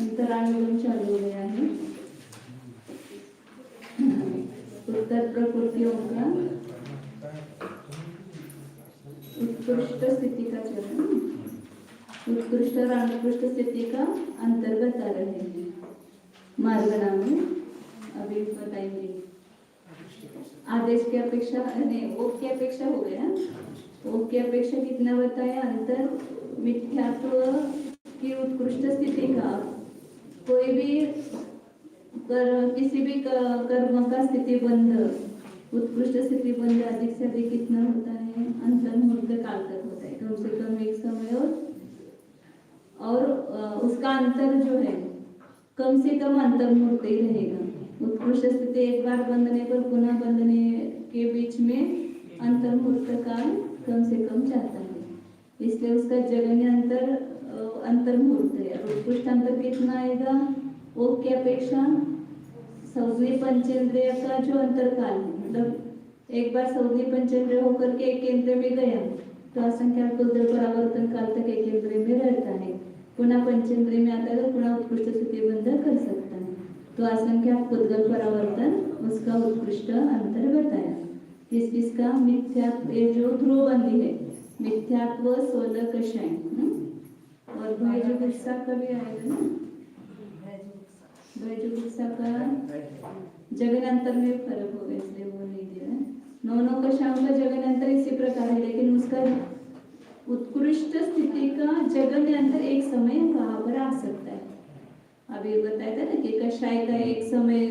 अंतरानुगम चालू हो गया है। उत्तर प्रकृतियों का उत्कृष्ट स्थिति का चरण, उत्कृष्ट और अनुकृष्ट स्थिति का अंतर बता रहे हैं। मार्ग नाम अभी बताएंगे। आदेश की अपेक्षा नहीं, ओक की अपेक्षा हो गया। ओक की अपेक्षा कितना बताया? अंतर मिथ्यात्व की उत्कृष्ट स्थिति का कोई भी किसी भी कर्म का स्थिति बंध, उत्कृष्ट स्थिति बंध अधिक से अधिक कितना होता है? अंतर मुहूर्त काल तक होता है, कम से कम एक समय और उसका अंतर जो है कम से कम अंतर मुहूर्त ही रहेगा। उत्कृष्ट स्थिति एक बार बंधने पर पुनः बंधने के बीच में अंतर मुहूर्त काल कम से कम जाता है, इसलिए उसका जगन्य अंतर मुहूर्त है। उत्कृष्ट अंतर कितना आएगा? ओक की अपेक्षा सौदी पंचेंद्रिय का जो अंतर काल है, मतलब एक बार सौदी पंचेंद्रिय होकर के एक केंद्र में गया तो असंख्यात कुल परावर्तन काल तक एक केंद्र में रहता है, पुनः पंचेंद्रिय में आता है तो पुनः उत्कृष्ट स्थिति बंध कर सकता है। तो असंख्यात कुल परावर्तन उसका उत्कृष्ट अंतर बताया। किस किसका? मिथ्यात्व, ये जो ध्रुवबंदी है, मिथ्यात्व 16 कषाय और भयजुगुप्सा का भी आएगा ना। भयजुगुप्सा का जगन्यांतर में फर्क होगा, इसलिए वो नहीं दिया है। 9 कषायों का जगन्यांतर इसी प्रकार है, लेकिन उसका उत्कृष्ट स्थिति का जगन्यांतर एक समय कहाँ पर आ सकता है? अभी बताया था ना कि कषाय का एक समय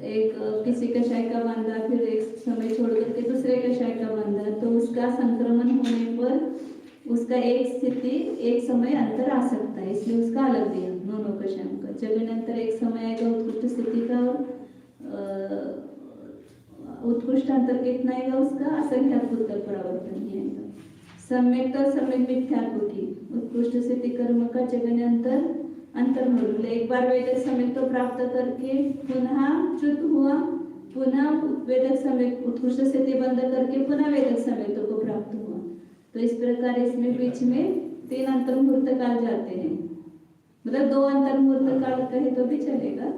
एक किसी कषाय का बांधा, फिर एक समय छोड़ करके दूसरे कषाय का बांधा, तो उसका संक्रमण होने पर उसका एक स्थिति एक समय अंतर आ सकता है, इसलिए उसका अलग दिया। 9 कषायों का जगन्यांतर एक समय आएगा उत्कृष्ट स्थिति का, उत्कृष्ट अंतर कितना आएगा उसका? असंख्यात उत्तर परावर्तन ही आएगा। सम्यक और सम्यक मिथ्यात्व की उत्कृष्ट स्थिति कर्म का जगन्यांतर अंतर मुहूर्त, एक बार वेदक सम्यक तो प्राप्त करके पुनः च्युत हुआ, पुनः वेदक सम्यक उत्कृष्ट स्थिति बंद करके पुनः वेदक सम्यक को प्राप्त हुआ, तो इस प्रकार इसमें बीच में 3 अंतर मुहूर्त काल जाते हैं, मतलब 2 अंतर मुहूर्त काल कहे तो भी चलेगा।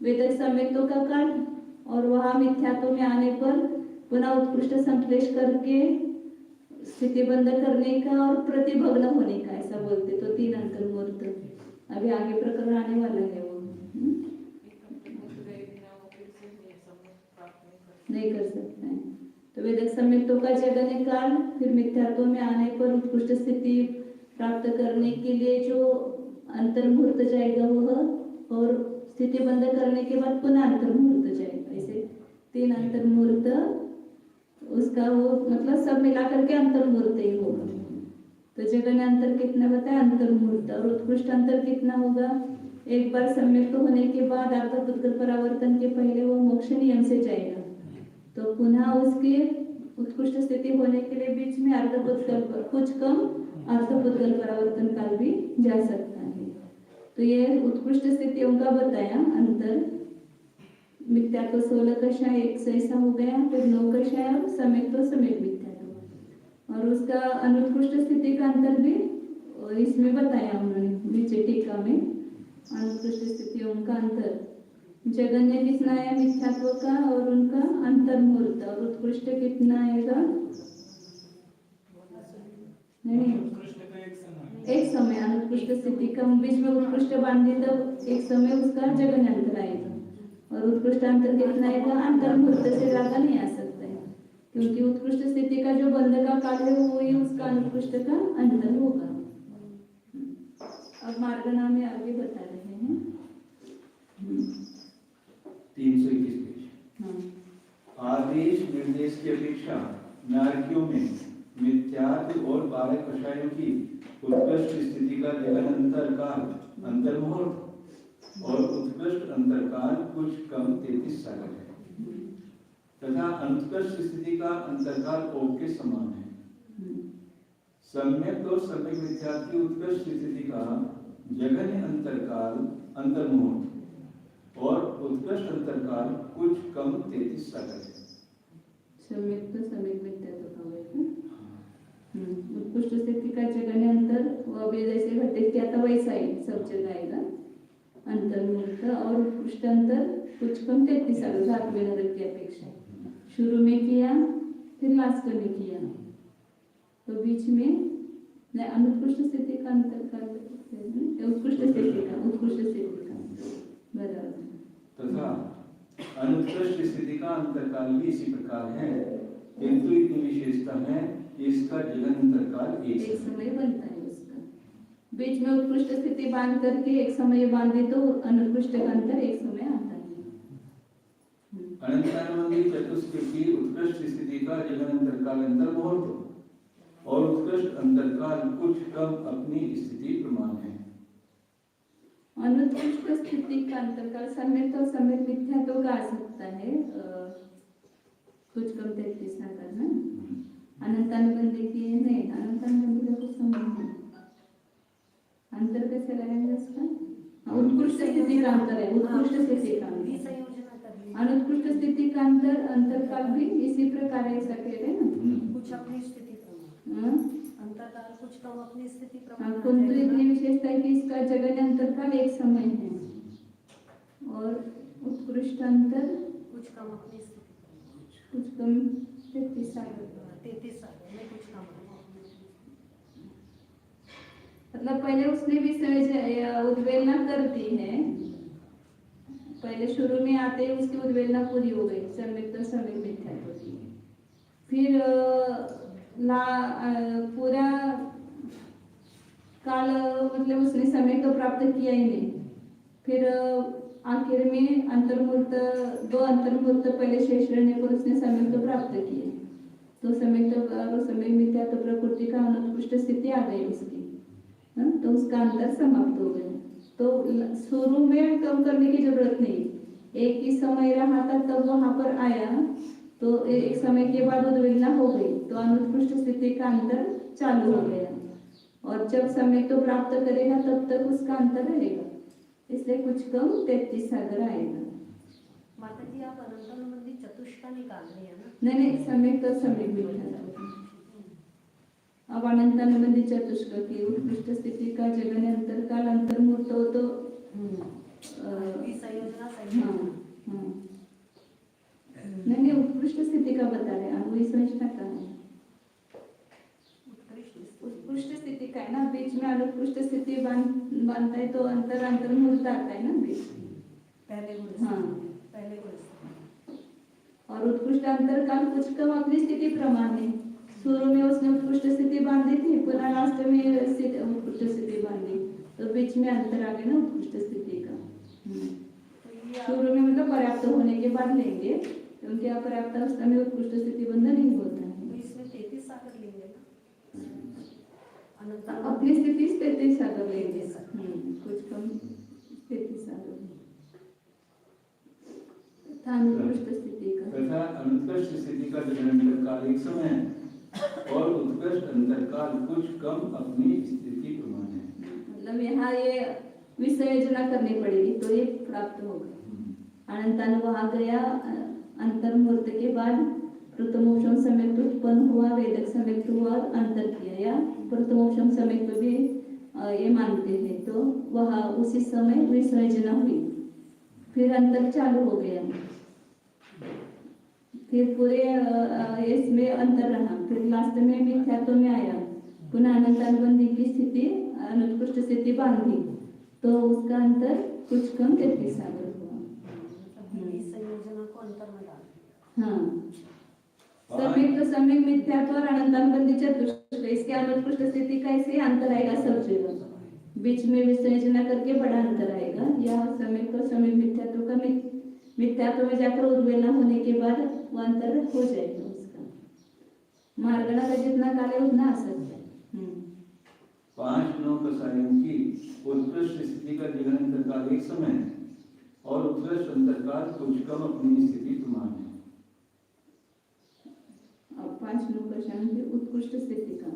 वेदक सम्यक्तों का काल और वहां मिथ्यात्व में आने पर पुनः उत्कृष्ट संश्लेष करके स्थिति बंद करने का और प्रतिभग्न होने का, ऐसा बोलते, तो 3 अंतर मुहूर्त। अभी आगे प्रकरण आने वाला है वो नहीं कर सकते हैं। तो वेदक सम्यक्तों का जगन्य काल, फिर मिथ्यात्व में आने पर उत्कृष्ट स्थिति प्राप्त करने के लिए जो अंतर मुहूर्त जाएगा वह, और स्थिति बंद करने के बाद पुनः अंतर मुहूर्त जाएगा, ऐसे 3 अंतर मुहूर्त उसका वो मतलब सब मिला करके अंतर मुहूर्त ही होगा। तो जगन्य अंतर कितना बताया? अंतर मुहूर्त। और उत्कृष्ट अंतर कितना होगा? एक बार सम्यक्त होने के बाद अर्धपुत्र परावर्तन के पहले वो मोक्ष नियम से जाएगा, तो पुनः उसके उत्कृष्ट स्थिति होने के लिए बीच में अर्धपुत्र कुछ कम अर्धपुत्र परावर्तन काल भी जा सकता है। तो ये उत्कृष्ट स्थितियों का बताया अंतर। मिथ्यात्व 16 कषाय एक से ऐसा हो गया, फिर 9 कषाय और सम्यक्त तो सम्यक मिथ्यात्व, और उसका अनुत्कृष्ट स्थिति का अंतर भी इसमें बताया उन्होंने नीचे टीका में। अनुत्कृष्ट स्थितियों का अंतर जगन्य कितना है मिथ्यात्व का और उनका अंतर मुहूर्त, और उत्कृष्ट कितना आएगा? नहीं, एक समय अनुत्कृष्ट स्थिति का बीच में उत्कृष्ट बांधे तब एक समय उसका जगन्य अंतर आएगा, और उत्कृष्ट अंतर कितना आएगा? अंतर मुहूर्त से ज्यादा नहीं आ सकता है, क्योंकि उत्कृष्ट स्थिति का जो बंध का काल है वो ही उसका अनुत्कृष्ट का अंतर होगा। अब मार्गना में आगे बता रहे हैं 321 पेज। आदेश निर्देश की अपेक्षा नारकियों में मिथ्यात्व और 12 कषायों की उत्कृष्ट स्थिति का जगन्यांतर काल अंतर मुहूर्त और उत्कृष्ट अंतरकाल कुछ कम 33 साल है, तथा अनुत्कृष्ट स्थिति का अंतरकाल ओक के समान है। सम्यक और सम्यक मिथ्यात्व की उत्कृष्ट स्थिति का जगन्य अंतरकाल अंतर मुहूर्त और उत्कृष्ट अंतरकाल कुछ कम 33 साल है। सम्यक तो सम्यक मिथ्यात्व का होगा। उत्कृष्ट स्थिति का जगन्य अंतर वो अभी जैसे घटित किया था वैसा ही सब जगह आएगा। अंतर्मुहूर्त और उत्कृष्ट अंतर कुछ कम 33 साल 7वें नरक की अपेक्षा। शुरू में किया फिर लास्ट में किया, तो बीच में अनुत्कृष्ट स्थिति का अंतरकाल, उत्कृष्ट स्थिति का बराबर। तथा अनुत्कृष्ट स्थिति का अंतरकाल भी इसी प्रकार है, किंतु इतनी विशेषता है कि इसका जीवन काल एक समय बनता है उसका। बीच में उत्कृष्ट स्थिति बांध करके एक समय बांधे तो अनुत्कृष्ट का अंतर एक समय आता है। अनंतानुबंधी चतुष्क की उत्कृष्ट स्थिति का जीवन काल अंतर्मुहूर्त और उत्कृष्ट अंतरकाल कुछ कम अपनी स्थिति प्रमाण है। अनुत्कृष्ट स्थिति का अंतरकाल सम्यक तो सम्यक मिथ्या तो आ सकता है, कुछ कम 33 ना करना। अनंतानुबंधी की नहीं, अनंतानुबंधी का कुछ संबंध नहीं। अंतर कैसे लगाएंगे उसका? उत्कृष्ट स्थिति का अंतर है, उत्कृष्ट स्थिति का अनुत्कृष्ट स्थिति का अंतरकाल भी इसी प्रकार है, ऐसा कह रहे हैं ना। कुछ अपनी स्थिति अंतरकाल कुछ कम अपनी स्थिति परंतु इतनी विशेषता है कि इसका जगन अंतरकाल एक समय है और उत्कृष्ट अंतर कुछ कम अपनी स्थिति, कुछ कम 33 साल में कुछ कम। मतलब पहले उसने भी उद्वेलना कर दी है, पहले शुरू में आते ही उसकी उद्वेलना पूरी हो गई, सम्यक तो सम्यक मिथ्या होती है। फिर पूरा काल मतलब उसने समय को प्राप्त किया ही नहीं। फिर आखिर में अंतर्मुहूर्त, 2 अंतर्मुहूर्त पहले शेष रहने पर उसने समय को प्राप्त किए, तो समय तो और समय मिथ्या तो प्रकृति का अनुत्कृष्ट स्थिति आ गई उसकी, तो उसका अंतर समाप्त हो गया। तो शुरू में कम करने की जरूरत नहीं, एक ही समय रहा था तब वहां पर आया, तो एक समय के बाद उद्वेलना हो गई, तो अनुत्कृष्ट स्थिति का अंतर चालू हो गया, और जब समय तो प्राप्त करेगा तब तक उसका अंतर रहेगा, इसलिए कुछ कम 33 सागर आएगा। माता जी आप अनंतानुबंधी चतुष्का निकाल रही है ना? नहीं, समय तो समय मिथ्या। अब अनंतानुबंधी चतुष्क की उत्कृष्ट स्थिति का जगन अंतरकाल अंतर्मुहूर्त हो तो संयोजना नहीं, उत्कृष्ट स्थिति का बता रहे हैं, वही समझना कहा है। उत्कृष्ट स्थिति का है ना, बीच में अनुत्कृष्ट स्थिति बांधता है तो अंतर्मुहूर्त आता है ना बीच में, पहले और उत्कृष्ट अंतरकाल कुछ कम अपनी स्थिति प्रमाण है। शुरू में उसने उत्कृष्ट स्थिति बांधी थी, पुनः लास्ट में उत्कृष्ट स्थिति बांधी, तो बीच में अंतर आ गया ना उत्कृष्ट स्थिति का। शुरू में मतलब पर्याप्त होने के बाद लेंगे, क्योंकि अपर्याप्त अवस्था में उत्कृष्ट स्थिति बंधन नहीं होता है। तो इसमें 33 सागर लेंगे ना, अपनी स्थिति 33 सागर लेंगे, कुछ कम 33 सागर अनुत्कृष्ट स्थिति का तथा अनुत्कृष्ट स्थिति का अंतरकाल एक समय है और उत्कृष्ट अंतरकाल कुछ कम अपनी स्थिति प्रमाण है। मतलब यहाँ ये विसर्जना करनी पड़ेगी तो ये प्राप्त होगा। अनंतानु वहां गया, अंतर्मुहूर्त के बाद प्रथमोपम सम्यक उत्पन्न हुआ, वेदक सम्यक हुआ, अंतर किया, या प्रथमोपम सम्यक भी ये मानते हैं, तो वह उसी समय विसर्जना हुई, फिर अंतर चालू हो गया, फिर पूरे इसमें अंतर रहा, फिर लास्ट में मिथ्यात्व में आया, पुनः अनंतानुबंधी की स्थिति अनुत्कृष्ट स्थिति बांधी, तो उसका अंतर कुछ कम 33 सागर हुआ। संयोजना को अंतर में डाल। हाँ, सम्यक तो सम्यक मिथ्यात्व और अनंतानुबंधी चतुष्क, इसके अनुत्कृष्ट स्थिति का ऐसे अंतर आएगा सब जगह, बीच में विसर्जना करके बड़ा अंतर आएगा, या सम्यक तो सम्यक मिथ्यात्व का मिथ्यात्व में जाकर उद्वेलना होने के बाद वो अंतर हो जाएगा उसका। मार्गणा का जितना काल है उतना आ सकता है। 5 9 कसायों की उत्कृष्ट स्थिति का जीवन अंतरकाल एक समय है और उत्कृष्ट अंतरकाल कुछ कम अपनी स्थिति प्रमाण है। अब 5 9 कसायों की उत्कृष्ट स्थिति का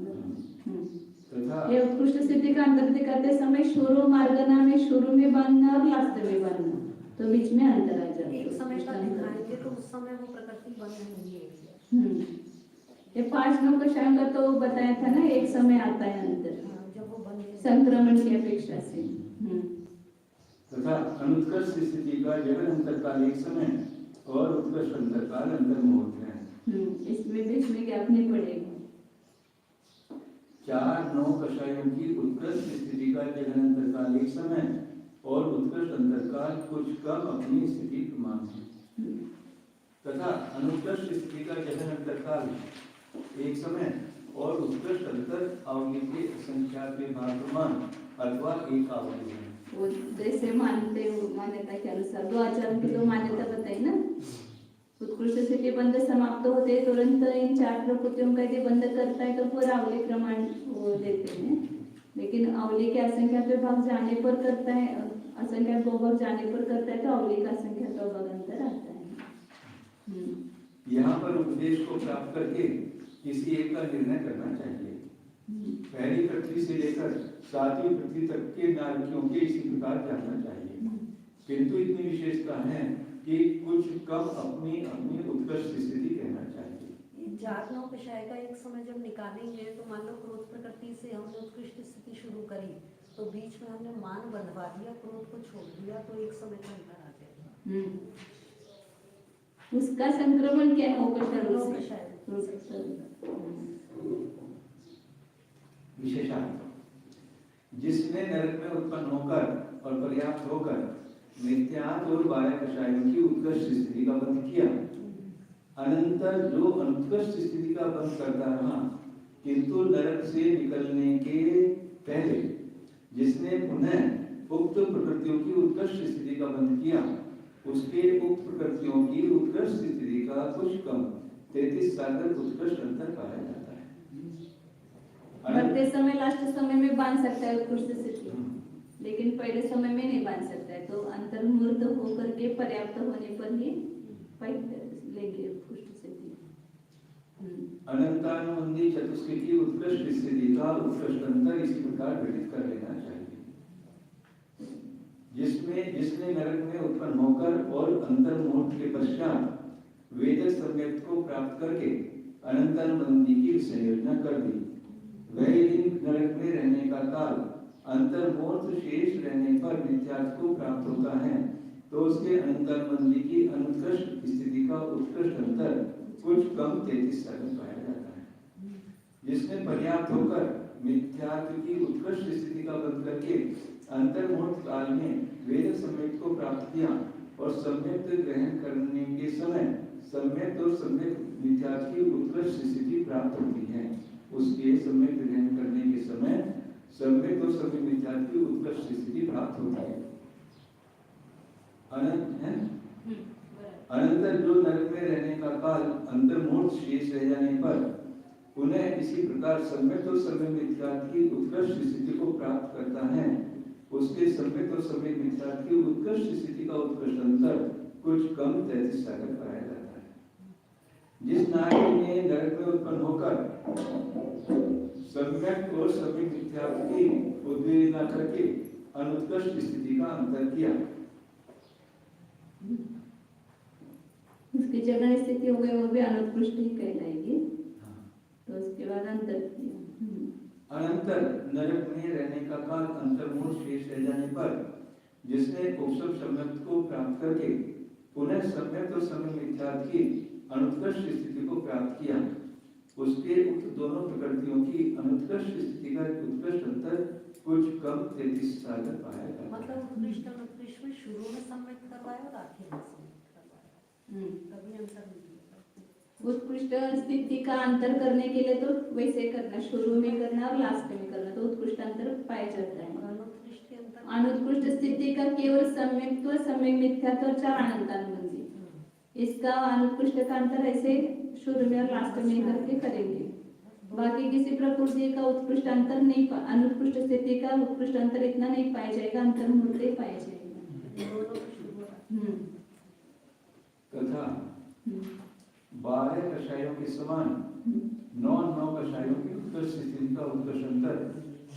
तथा ये उत्कृष्ट स्थिति का अंतर दिखाते समय शुरू मार्गना में शुरू में बांधना और लास्ट में बांधना, तो बीच में अंतर आ जाता है। एक समय का दिखाएंगे तो उस समय वो प्रकृति बंद नहीं है। ये 5 9 कसायों का तो बताया था ना, एक समय आता है अंतर जब वो बंद संक्रमण की अपेक्षा से। तथा तथा अनुत्कृष्ट स्थिति का जगन अंतरकाल एक समय और उत्कृष्ट अंतरकाल अंतर मुहूर्त है। इसमें बीच में गैप नहीं पड़ेगा। 4-9 कषायों की उत्कृष्ट स्थिति का जगन अंतरकाल एक समय और उत्कृष्ट अंतरकाल कुछ कम अपनी स्थिति समान है तथा अनुत्कृष्ट स्थिति का जगन अंतरकाल एक समय और उत्कृष्ट अंतर अवधि के संख्यात में भागमान अथवा एक अवधि है। वो जैसे मान्यता के अनुसार 2 आचार्यों की तो मान्यता बताई ना, उत्कृष्ट स्थिति बंध समाप्त होते तुरंत इन 4 प्रकृतियों का यदि बंध करता है तो पूरा अवली प्रमाण वो देते हैं, लेकिन अवली के असंख्यात विभाग जाने पर करता है, असंख्यात बहुभाग जाने पर करता है तो अवली का असंख्यात विभाग अंतर आता है। यहाँ पर उपदेश को प्राप्त करके किसी एक का निर्णय करना चाहिए। पहली पृथ्वी से लेकर 7वीं पृथ्वी तक के नारकियों के इसी प्रकार जानना चाहिए, किंतु इतनी विशेषता है कि कुछ कम अपनी अपनी उत्कृष्ट स्थिति कहना चाहिए। 4-9 कषाय का एक समय जब निकालेंगे तो मान लो क्रोध प्रकृति से हमने उत्कृष्ट स्थिति शुरू करी तो बीच में हमने मान बंधवा दिया, क्रोध को छोड़ दिया तो एक समय का अंतर आ जाएगा। उसका संक्रमण क्या है? विशेषार्थ जिसने नरक में उत्पन्न होकर और पर्याप्त होकर मिथ्यात्व और बाह्य कषायों की उत्कृष्ट स्थिति का बंध किया, अनंतर जो अनुत्कृष्ट स्थिति का बंध करता रहा, किंतु नरक से निकलने के पहले जिसने पुनः उक्त प्रकृतियों की उत्कृष्ट स्थिति का बंध किया, उसके उक्त प्रकृतियों की उत्कृष्ट स्थिति का कुछ कम 33 सागर उत्कृष्ट अंतर पाया जाता है। बढ़ते समय लास्ट समय में बांध सकता है उत्कृष्ट स्थिति, लेकिन पहले समय में नहीं बांध सकता है, तो अंतर्मूर्त होकर के पर्याप्त होने पर ही लेंगे उत्कृष्ट स्थिति। अनंतानुबंधी चतुष्की की उत्कृष्ट स्थिति का उत्कृष्ट अंतर इसी प्रकार घटित कर लेना चाहिए। जिसने नरक में उत्पन्न होकर और अंतर्मुहूर्त के पश्चात वेदक सम्यक को प्राप्त करके अनंतानुबंधी की संयोजना कर दी, वह यदि नरक में रहने का काल अंतर्मुहूर्त शेष रहने पर मिथ्यात्व को प्राप्त होता है तो उसके अनंतानुबंधी की अनुत्कृष्ट स्थिति का उत्कृष्ट अंतर कुछ कम 33 सागर पाया जाता है। जिसने पर्याप्त होकर मिथ्यात्व की उत्कृष्ट स्थिति का बंध करके अंतर्मुहूर्त काल में वेद सम्यक को प्राप्त किया और सम्यक ग्रहण करने के समय सम्यक और सम्यक मिथ्यात्व की उत्कृष्ट स्थिति प्राप्त होती है, उसके सम्यक ग्रहण करने के समय सम्यक और सम्यक मिथ्यात्व की उत्कृष्ट स्थिति प्राप्त होती है। अनंतर जो नरक में रहने का काल अंतर्मुहूर्त शेष रह जाने पर पुनः इसी प्रकार सम्यक और सम्यक मिथ्यात्व की उत्कृष्ट स्थिति को प्राप्त करता है, उसके सम्यक और सम्यक मिथ्यात्व की उत्कृष्ट स्थिति का उत्कृष्ट अंतर कुछ कम 33 सागर पाया जाता है। जिस नारी ने नरक में उत्पन्न होकर सम्यक और सम्यक मिथ्यात्व की उद्वेलना करके अनुत्कृष्ट स्थिति का अंतर किया, उसकी जगह स्थिति हो गई वो भी अनुत्कृष्ट ही कहलाएगी। तो उसके बाद अंतर किया। अनंतर नरक में रहने का काल अंतर्मुहूर्त शेष रह जाने पर जिसने उपसम सम्यक को प्राप्त करके पुनः सम्यक और सम्यक मिथ्यात्व की अनुत्कृष्ट स्थिति को प्राप्त किया, उसके उक्त दोनों प्रकृतियों की अनुत्कृष्ट स्थिति का उत्कृष्ट अंतर कुछ कम 33 सागर पाया जाता है। मतलब उत्कृष्ट अनुत्कृष्ट में शुरू में सम्यक करवाया और आखिर में सम्यक करवाया, कभी अंतर नहीं। उत्कृष्ट स्थिति का अंतर करने के लिए तो वैसे करना, शुरू में करना और लास्ट में करना, तो उत्कृष्ट अंतर पाया जाता है। अनुत्कृष्ट स्थिति का केवल सम्यक्त्व, सम्यक मिथ्यात्व और 4 अनंतानुबंधी, इसका अनुत्कृष्ट का अंतर ऐसे शुरू में और लास्ट में करके करेंगे। बाकी किसी प्रकृति का उत्कृष्ट अंतर नहीं, अनुत्कृष्ट स्थिति का उत्कृष्ट अंतर इतना नहीं पाया जाएगा, अंतर्मुहूर्त ही पाया जाएगा। तथा 12 कषायों के समान 9 कषायों की उत्कृष्ट स्थिति का उत्कृष्ट अंतर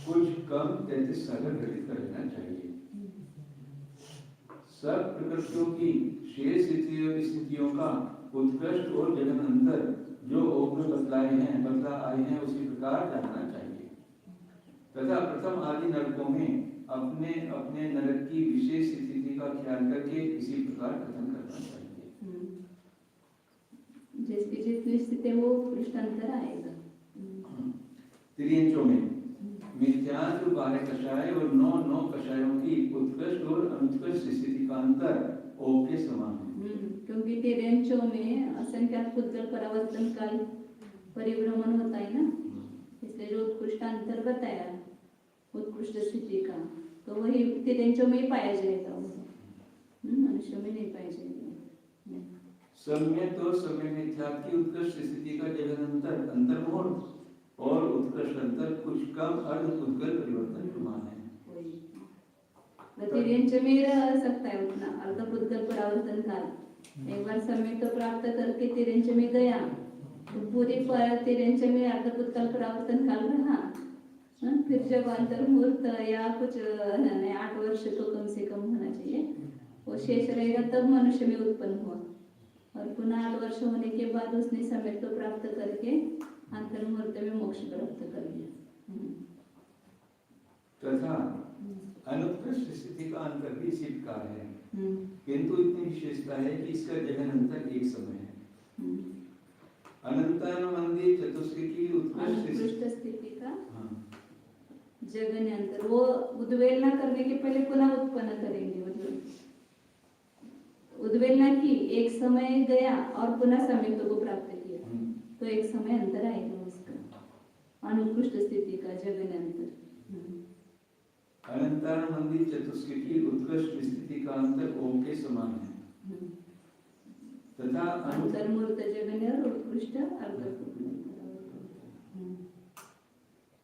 कुछ कम 33 सागर घटित कर लेना चाहिए। सब प्रकृतियों की शेष स्थितियों का उत्कृष्ट और जगन अंतर जो ओग में बतला आए हैं उसी प्रकार जानना चाहिए। तथा प्रथम आदि नरकों में अपने अपने नरक की विशेष स्थिति प्रकार कथन करना चाहिए। जिसकी जितनी स्थिति है वो उत्कृष्ट अंतर आएगा। त्रियंचों में मिथ्यात्व 12 कषाय और 9 कषायों की उत्कृष्ट और अनुत्कृष्ट स्थिति का अंतर ओम के समान है। क्योंकि तिर्यंचों में असंख्यात पुद्गल परावर्तन काल परिभ्रमण होता है ना, इसलिए जो उत्कृष्ट अंतर बताया उत्कृष्ट स्थिति का, तो वही तिर्यंचों में ही पाया जाएगा, मनुष्य में नहीं पाया जाएगा। सम्यक और सम्यक मिथ्यात्व की उत्कृष्ट स्थिति का जगन अंतर्मुहूर्त और उत्कृष्ट अंतर कुछ कम अर्ध पुद्गल परिवर्तन समान है। तिर्यंच में रह सकता है उतना अर्ध पुद्गल परावर्तन काल। एक बार सम्यक तो प्राप्त करके तिर्यंच में गया तो पूरी तिर्यंच में अर्ध पुद्गल परावर्तन काल रहा। फिर जब अंतर्मुहूर्त या कुछ 8 वर्ष तो कम से कम होना चाहिए, वो शेष रहेगा, तब मनुष्य में उत्पन्न हुआ। और पुनः 8 वर्ष होने के बाद उसने सम्यक तो प्राप्त करके अंतर्मुहूर्त में मोक्ष प्राप्त कर लिया। तथा अनुत्कृष्ट स्थिति का अंतर भी इसी प्रकार है, किंतु इतनी विशेषता है कि इसका जगन अंतर एक समय है। अनंतानुबंधी चतुष्की उत्कृष्ट स्थिति का जगन अंतर, वो उद्वेलना करने के पहले पुनः उत्पन्न करेंगे। मतलब उद्वेलना की, एक समय गया और पुनः सम्यक को प्राप्त किया, तो एक समय अंतर आएगा उसका, अनुत्कृष्ट स्थिति का जगन अंतर। अनंतानुबंधी चतुष्की उत्कृष्ट स्थिति का अंतर ओम के समान है। तथा अंतर्मुहूर्त जगन और उत्कृष्ट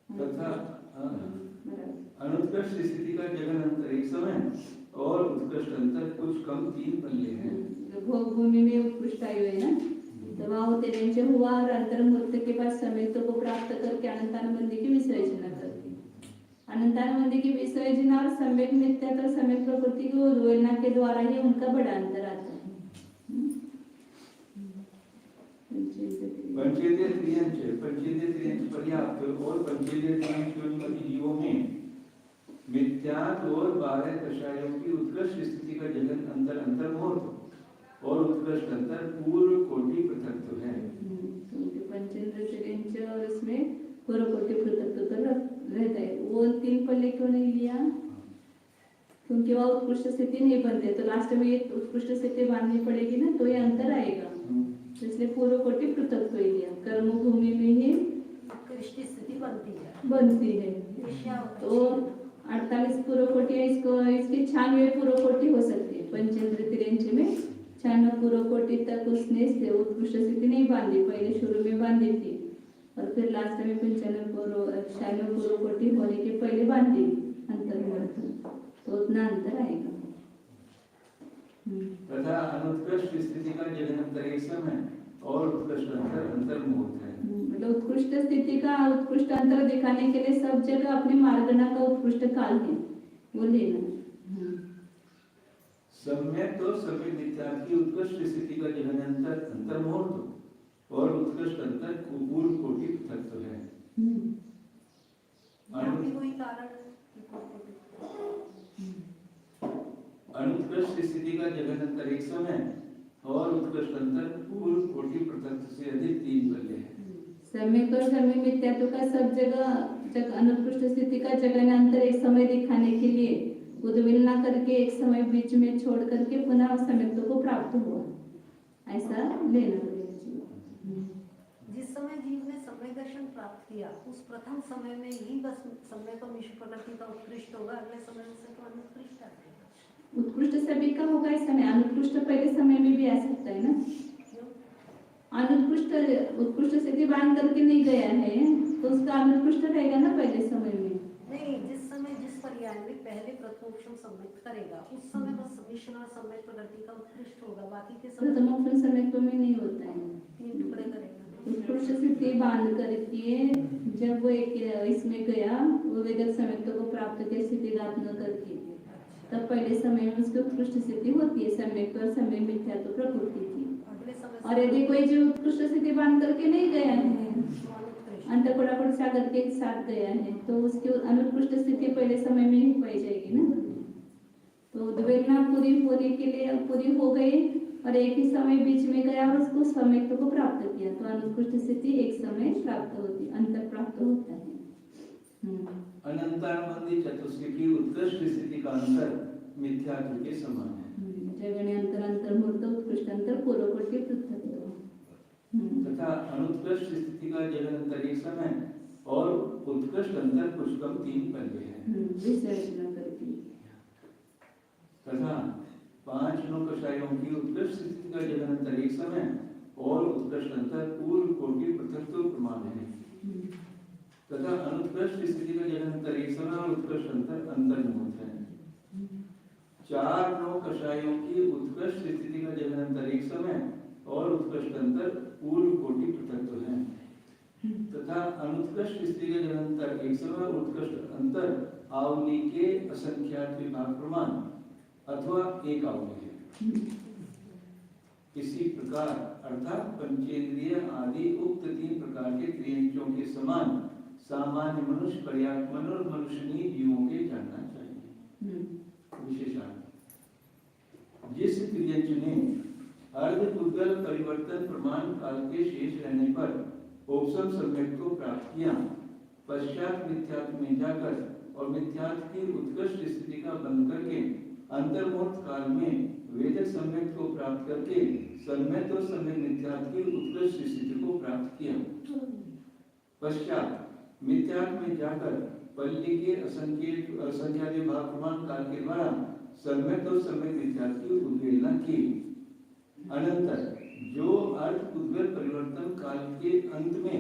तथा अनुत्कृष्ट स्थिति का जगन अंतर एक समय और उत्कृष्ट अंतर कुछ कम 3 पल्ले हैं। भोग भूमि में उत्कृष्ट आयु है ना, तो वहाँ तिर्यंच हुआ और अंतर्मुहूर्त के बाद सम्यक को प्राप्त करके अनंतानुबंधी की विसर्जना करती। अनंतानुबंधी की विसर्जना और सम्यक मिथ्या और सम्यक प्रकृति की उद्वेलना के द्वारा ही उनका बड़ा अंतर आता है। पंचेंद्रिय त्रियंच पर्याप्त और पंचेंद्रिय त्रियंच जीवों में मिथ्यात्व और 12 कषायों की उत्कृष्ट स्थिति का जगन अंतर्मुहूर्त और उत्कृष्ट अंतर पूर्व कोटि पृथक्त्व है। पंचेंद्रिय त्रियंच और इसमें पूर्व कोटि पृथक्त्व रहता है। वो 3 पल्ले क्यों नहीं लिया? क्योंकि वह उत्कृष्ट स्थिति नहीं बनते, तो लास्ट में ये उत्कृष्ट स्थिति बांधनी पड़ेगी ना, तो ये अंतर आएगा, इसलिए पूर्व कोटि पृथक तो लिया। कर्म भूमि में ही उत्कृष्ट स्थिति बनती है। तो 48 पूर्व कोटि है, इसको इसकी 96 पूर्व कोटि हो सकती है। पंचेंद्रिय त्रियंच में 96 पूर्व कोटि तक उसने उत्कृष्ट स्थिति नहीं बांधी, पहले शुरू में बांधी थी और फिर लास्ट में 95 पूर्व कोटि होने के पहले बांधी अंतर्मुहूर्त, तो उतना अंतर आएगा। तथा अनुत्कृष्ट स्थिति का जगन अंतर एक समय और उत्कृष्ट अंतर अंतर्मुहूर्त है। मतलब उत्कृष्ट स्थिति का उत्कृष्ट अंतर दिखाने के लिए सब जगह अपने मार्गना का उत्कृष्ट काल है, वो लेना। सम्यक तो सम्यक मिथ्यात्व की उत्कृष्ट स्थिति का जगन अंतर अंतर्मुहूर्त और उत्कृष्ट अंतर पूर्व कोटि पृथक्त्व है। कोई कारण अनुत्कृष्ट स्थिति का जगन अंतर एक समय और उत्कृष्ट अंतर पूर्व कोटि पृथक्त्व से अधिक 3 पल्ले है। सम्यक और सम्यक मिथ्यात्व का सब जगह अनुत्कृष्ट स्थिति का जगन अंतर एक समय दिखाने के लिए उद्वेलना करके एक समय बीच में छोड़ करके पुनः सम्यक को प्राप्त हुआ, ऐसा लेना पड़ेगा। जिस समय जीव ने समय दर्शन प्राप्त किया उस प्रथम समय में ही बस समय को विश्व प्रकृति का उत्कृष्ट होगा, अगले समय से तो अनुत्कृष्ट आ जाएगा। उत्कृष्ट सभी का होगा इस समय, अनुत्कृष्ट पहले समय में भी आ सकता है ना। अनुत्कृष्ट उत्कृष्ट स्थिति बांध करके नहीं गया है तो उसका अनुत्कृष्ट रहेगा ना पहले समय में। नहीं, जिस पर्याय में पहले प्रथमोपम सम्यक करेगा उस समय बस मिश्रण और सम्यक प्रकृति का उत्कृष्ट होगा, बाकी के समय प्रथमोपम सम्यक में नहीं होता है। 3 टुकड़े करेगा। उत्कृष्ट स्थिति बांध करके जब वो एक इसमें गया, वो वेदक सम्यक को प्राप्त के स्थिति घात न करके, तब पहले समय में उसकी उत्कृष्ट स्थिति होती है, सम्यक और सम्यक मिथ्यात्व प्रकृति की। और यदि कोई जो उत्कृष्ट स्थिति बांध करके नहीं गया है, अंतःकोणाकोण सागर के साथ गया है, तो उसकी अनुत्कृष्ट स्थिति पहले समय में ही पाई जाएगी ना, तो उद्वेलना पूरी होने के लिए पूरी हो गई और एक ही समय बीच में गया और उसको सम्यक्त को प्राप्त किया, तो अनुत्कृष्ट स्थिति एक समय प्राप्त होती, अंतर प्राप्त होता है। अनंतानुबंधी चतुष्क की उत्कृष्ट स्थिति का अंतर मिथ्यात्व के समान है। जगने अंतर अंतर मूर्त उत्कृष्ट अंतर पूर्व कोटि पृथक्त्व तथा अनुत्कृष्ट स्थिति का जगन्तर एक समय और उत्कृष्ट अंतर कुछ कम 3 पल्ले है। विश्लेषण करके तथा 5 नौकशायों की उत्कृष्ट स्थिति का जगन्तर एक समय और उत्कृष्ट अंतर पूर्व कोटि पृथक्त्व प्रमाण है। तथा अनुत्कृष्ट स्थिति का जगन्तर एक समय और उत्कृष्ट अंतर अंतर्मुख है। 4 नौकशायों की उत्कृष्ट स्थिति का जगन्तर एक समय और उत्कृष्ट अंतर पूर्व कोटि पृथक्त्व है। तथा अनुत्कृष्ट स्थिति का जगन्तर एक समय और उत्कृष्ट अंतर आवली के असंख्यात विभाग प्रमाण अथवा एक आवली है। इसी प्रकार अर्थात पंचेंद्रिय आदि उक्त 3 प्रकार के त्रियंचों के समान सामान्य मनुष्य पर्याप्त मनुष्यनीय जीवों के जानना चाहिए। विशेषण जिस त्रियंच ने अर्धपुद्गल परिवर्तन प्रमाण काल के शेष रहने पर उपसम सम्यक को प्राप्त किया, पश्चात मिथ्यात्व में जाकर और मिथ्यात्व की उत्कृष्ट स्थिति का बंध करके अंतर्मुक्त काल में वेदक सम्यक को प्राप्त करके सम्यक और सम्यक मिथ्यात्व की उत्कृष्ट स्थिति को प्राप्त किया, पश्चात मिथ्यात्व में जाकर पल्ली के असंख्यात विभाग प्रमाण काल के द्वारा सम्यक और सम्यक मिथ्यात्व की उद्वेलना की, अनंतर जो अर्थ उद्गल परिवर्तन काल के अंत में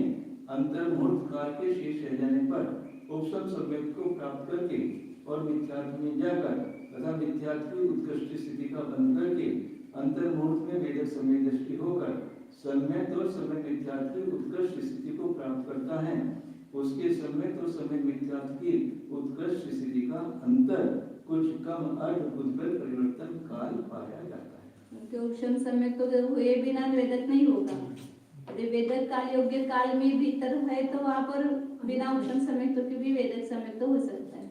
अंतर्मुक्त काल के शेष रह जाने पर उपसम सम्यक को प्राप्त करके और मिथ्यात्व में जाकर तथा मिथ्यात्व की उत्कृष्ट स्थिति का बंध करके अंतर्मुक्त में वेदक सम्यक दृष्टि होकर सम्यक और सम्यक मिथ्यात्व की उत्कृष्ट स्थिति को प्राप्त करता है, उसके सम्यक और सम्यक मिथ्यात्व की उत्कृष्ट स्थिति का अंतर कुछ कम अर्ध उद्गल परिवर्तन काल पाया जाता है। तो उपशम सम्यक तो हुए बिना वेदक नहीं होगा। यदि वेदक काल योग्य काल में भीतर है तो वहाँ पर बिना उपशम सम्यक तो भी वेदक सम्यक तो हो सकता है,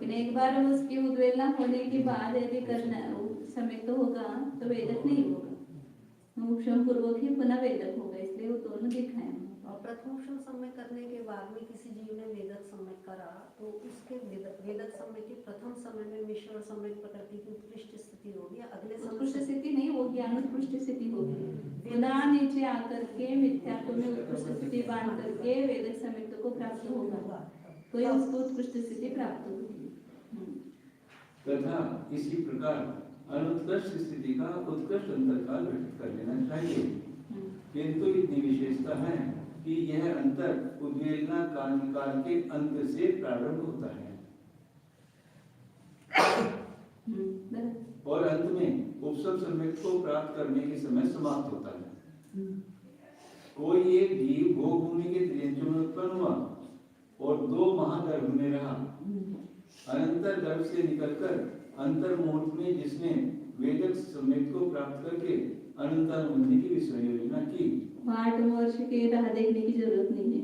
लेकिन एक बार उसकी उद्वेलना होने के बाद यदि करना सम्यक तो होगा तो वेदक नहीं होगा, उपशम पूर्वक ही पुनः वेदक होगा, इसलिए वो दोनों दिखाए। और प्रथमोपशम समय करने के बाद में किसी जीव ने वेदक समय करा तो उसके वेदक समय के प्रथम समय में मिश्रण समय प्रकृति की उत्कृष्ट स्थिति होगी, अगले उत्कृष्ट स्थिति नहीं होगी, अनुत्कृष्ट स्थिति होगी। पुनः नीचे आकर के मिथ्यात्व में उत्कृष्ट स्थिति बांध करके वेदक सम्यक को प्राप्त होगा, तो ये उसको उत्कृष्ट स्थिति प्राप्त होगी। तथा इसी प्रकार अनुत्कृष्ट स्थिति का उत्कृष्ट अंतर काल व्यक्त कर लेना चाहिए, किंतु इतनी विशेषता है कि यह अंतर उद्वेलना काल के अंत से प्रारंभ होता है और अंत में उपसम सम्यक को प्राप्त करने के समय समाप्त होता है। कोई एक जीव भोगभूमि के त्रियंचों में उत्पन्न हुआ और 2 महागर्भ में रहा, अनंतर गर्भ से निकलकर अंतर्मुहूर्त में जिसने वेदक सम्यक को प्राप्त करके अनंतानुबंधी की विषय योजना की, 8 वर्ष के राह देखने की जरूरत नहीं है।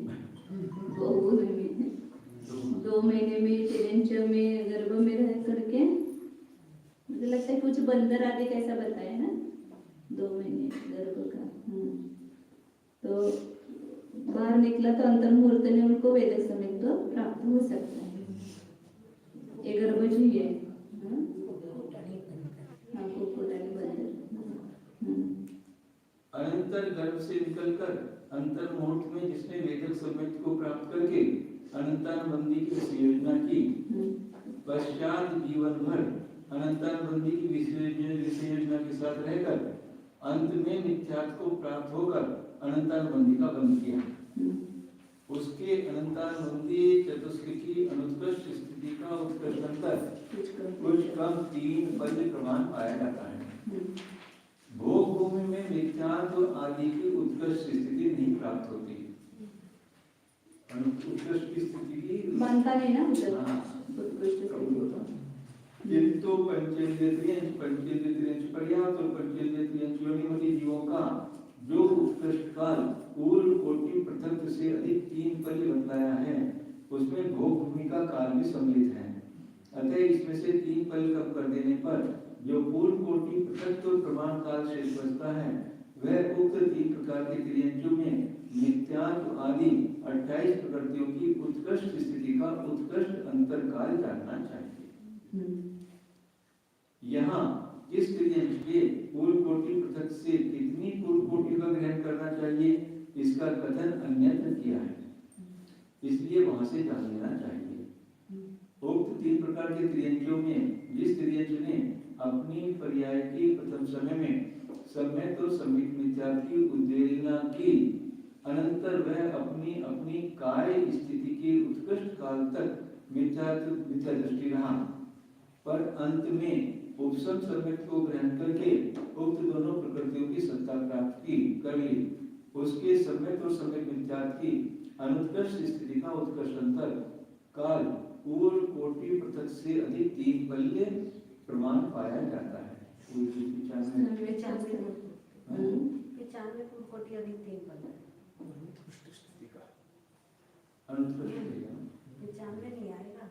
2 महीने में त्रियंच में गर्भ में रह करके मुझे लगता है कुछ बंदर आदि कैसा बताया ना, 2 महीने गर्भ का, तो बाहर निकला तो अंतर्मुहूर्त में उनको वेदक सम्यक तो प्राप्त हो सकता है। ये गर्भ जी है, अनंतर गर्भ से निकलकर अंतर्मुहूर्त में जिसने वेदक सम्यक को प्राप्त करके अनंतानुबंधी की विषयोजना की, पश्चात जीवन भर अनंतानुबंधी की विषयोजना के साथ रहकर अंत में मिथ्यात्व को प्राप्त होकर अनंतानुबंधी का बंध किया, उसके अनंतानुबंधी चतुष्क की अनुत्कृष्ट स्थिति का उत्कृष्ट अंतर कुछ कम 3 पल्य प्रमाण पाया जाता है। भोग भूमि में मिथ्यात्व आदि की उत्कृष्ट स्थिति नहीं प्राप्त होती, उत्कृष्ट की स्थिति की मानता नहीं ना किंतु पंचेंद्रिय पर्याप्त और पंचेंद्रिय योनिमती जीवों का जो उत्कृष्ट काल पूर्व कोटि पृथक से अधिक 3 पल्य बतलाया है, उसमें भोग भूमि का काल भी सम्मिलित है। अतः इसमें से 3 पल कम कर देने पर जो पूर्ण कोटि पृथक और प्रमाण काल शेष बचता है वह उक्त 3 प्रकार के त्रियंचों में मिथ्यात्व आदि 28 प्रकृतियों की उत्कृष्ट स्थिति का उत्कृष्ट अंतरकाल जानना चाहिए। यहाँ इस त्रियंच के पूर्व कोटि पृथक से कितनी पूर्व कोटि का ग्रहण करना चाहिए इसका कथन अन्यत्र किया है, इसलिए वहां से जान लेना चाहिए। उक्त 3 प्रकार के त्रियंचों में जिस त्रियंच ने अपनी पर्याय की प्रथम समय में सम्यक और सम्यक मिथ्या की उद्वेलना की, अनंतर वह अपनी अपनी काय स्थिति के उत्कृष्ट काल तक मिथ्या दृष्टि रहा, पर अंत में उपसम सम्यक को ग्रहण करके उक्त दोनों प्रकृतियों की सत्ता प्राप्त की कर ली। उसके सम्यक और सम्यक मिथ्या की अनुत्कृष्ट स्थिति का उत्कृष्ट अंतर काल पूर्व कोटि पृथक से अधिक 3 पल्ले प्रमाण पाया जाता है। 95 पूर्व कोटि अधिक 3 पल नहीं आएगा।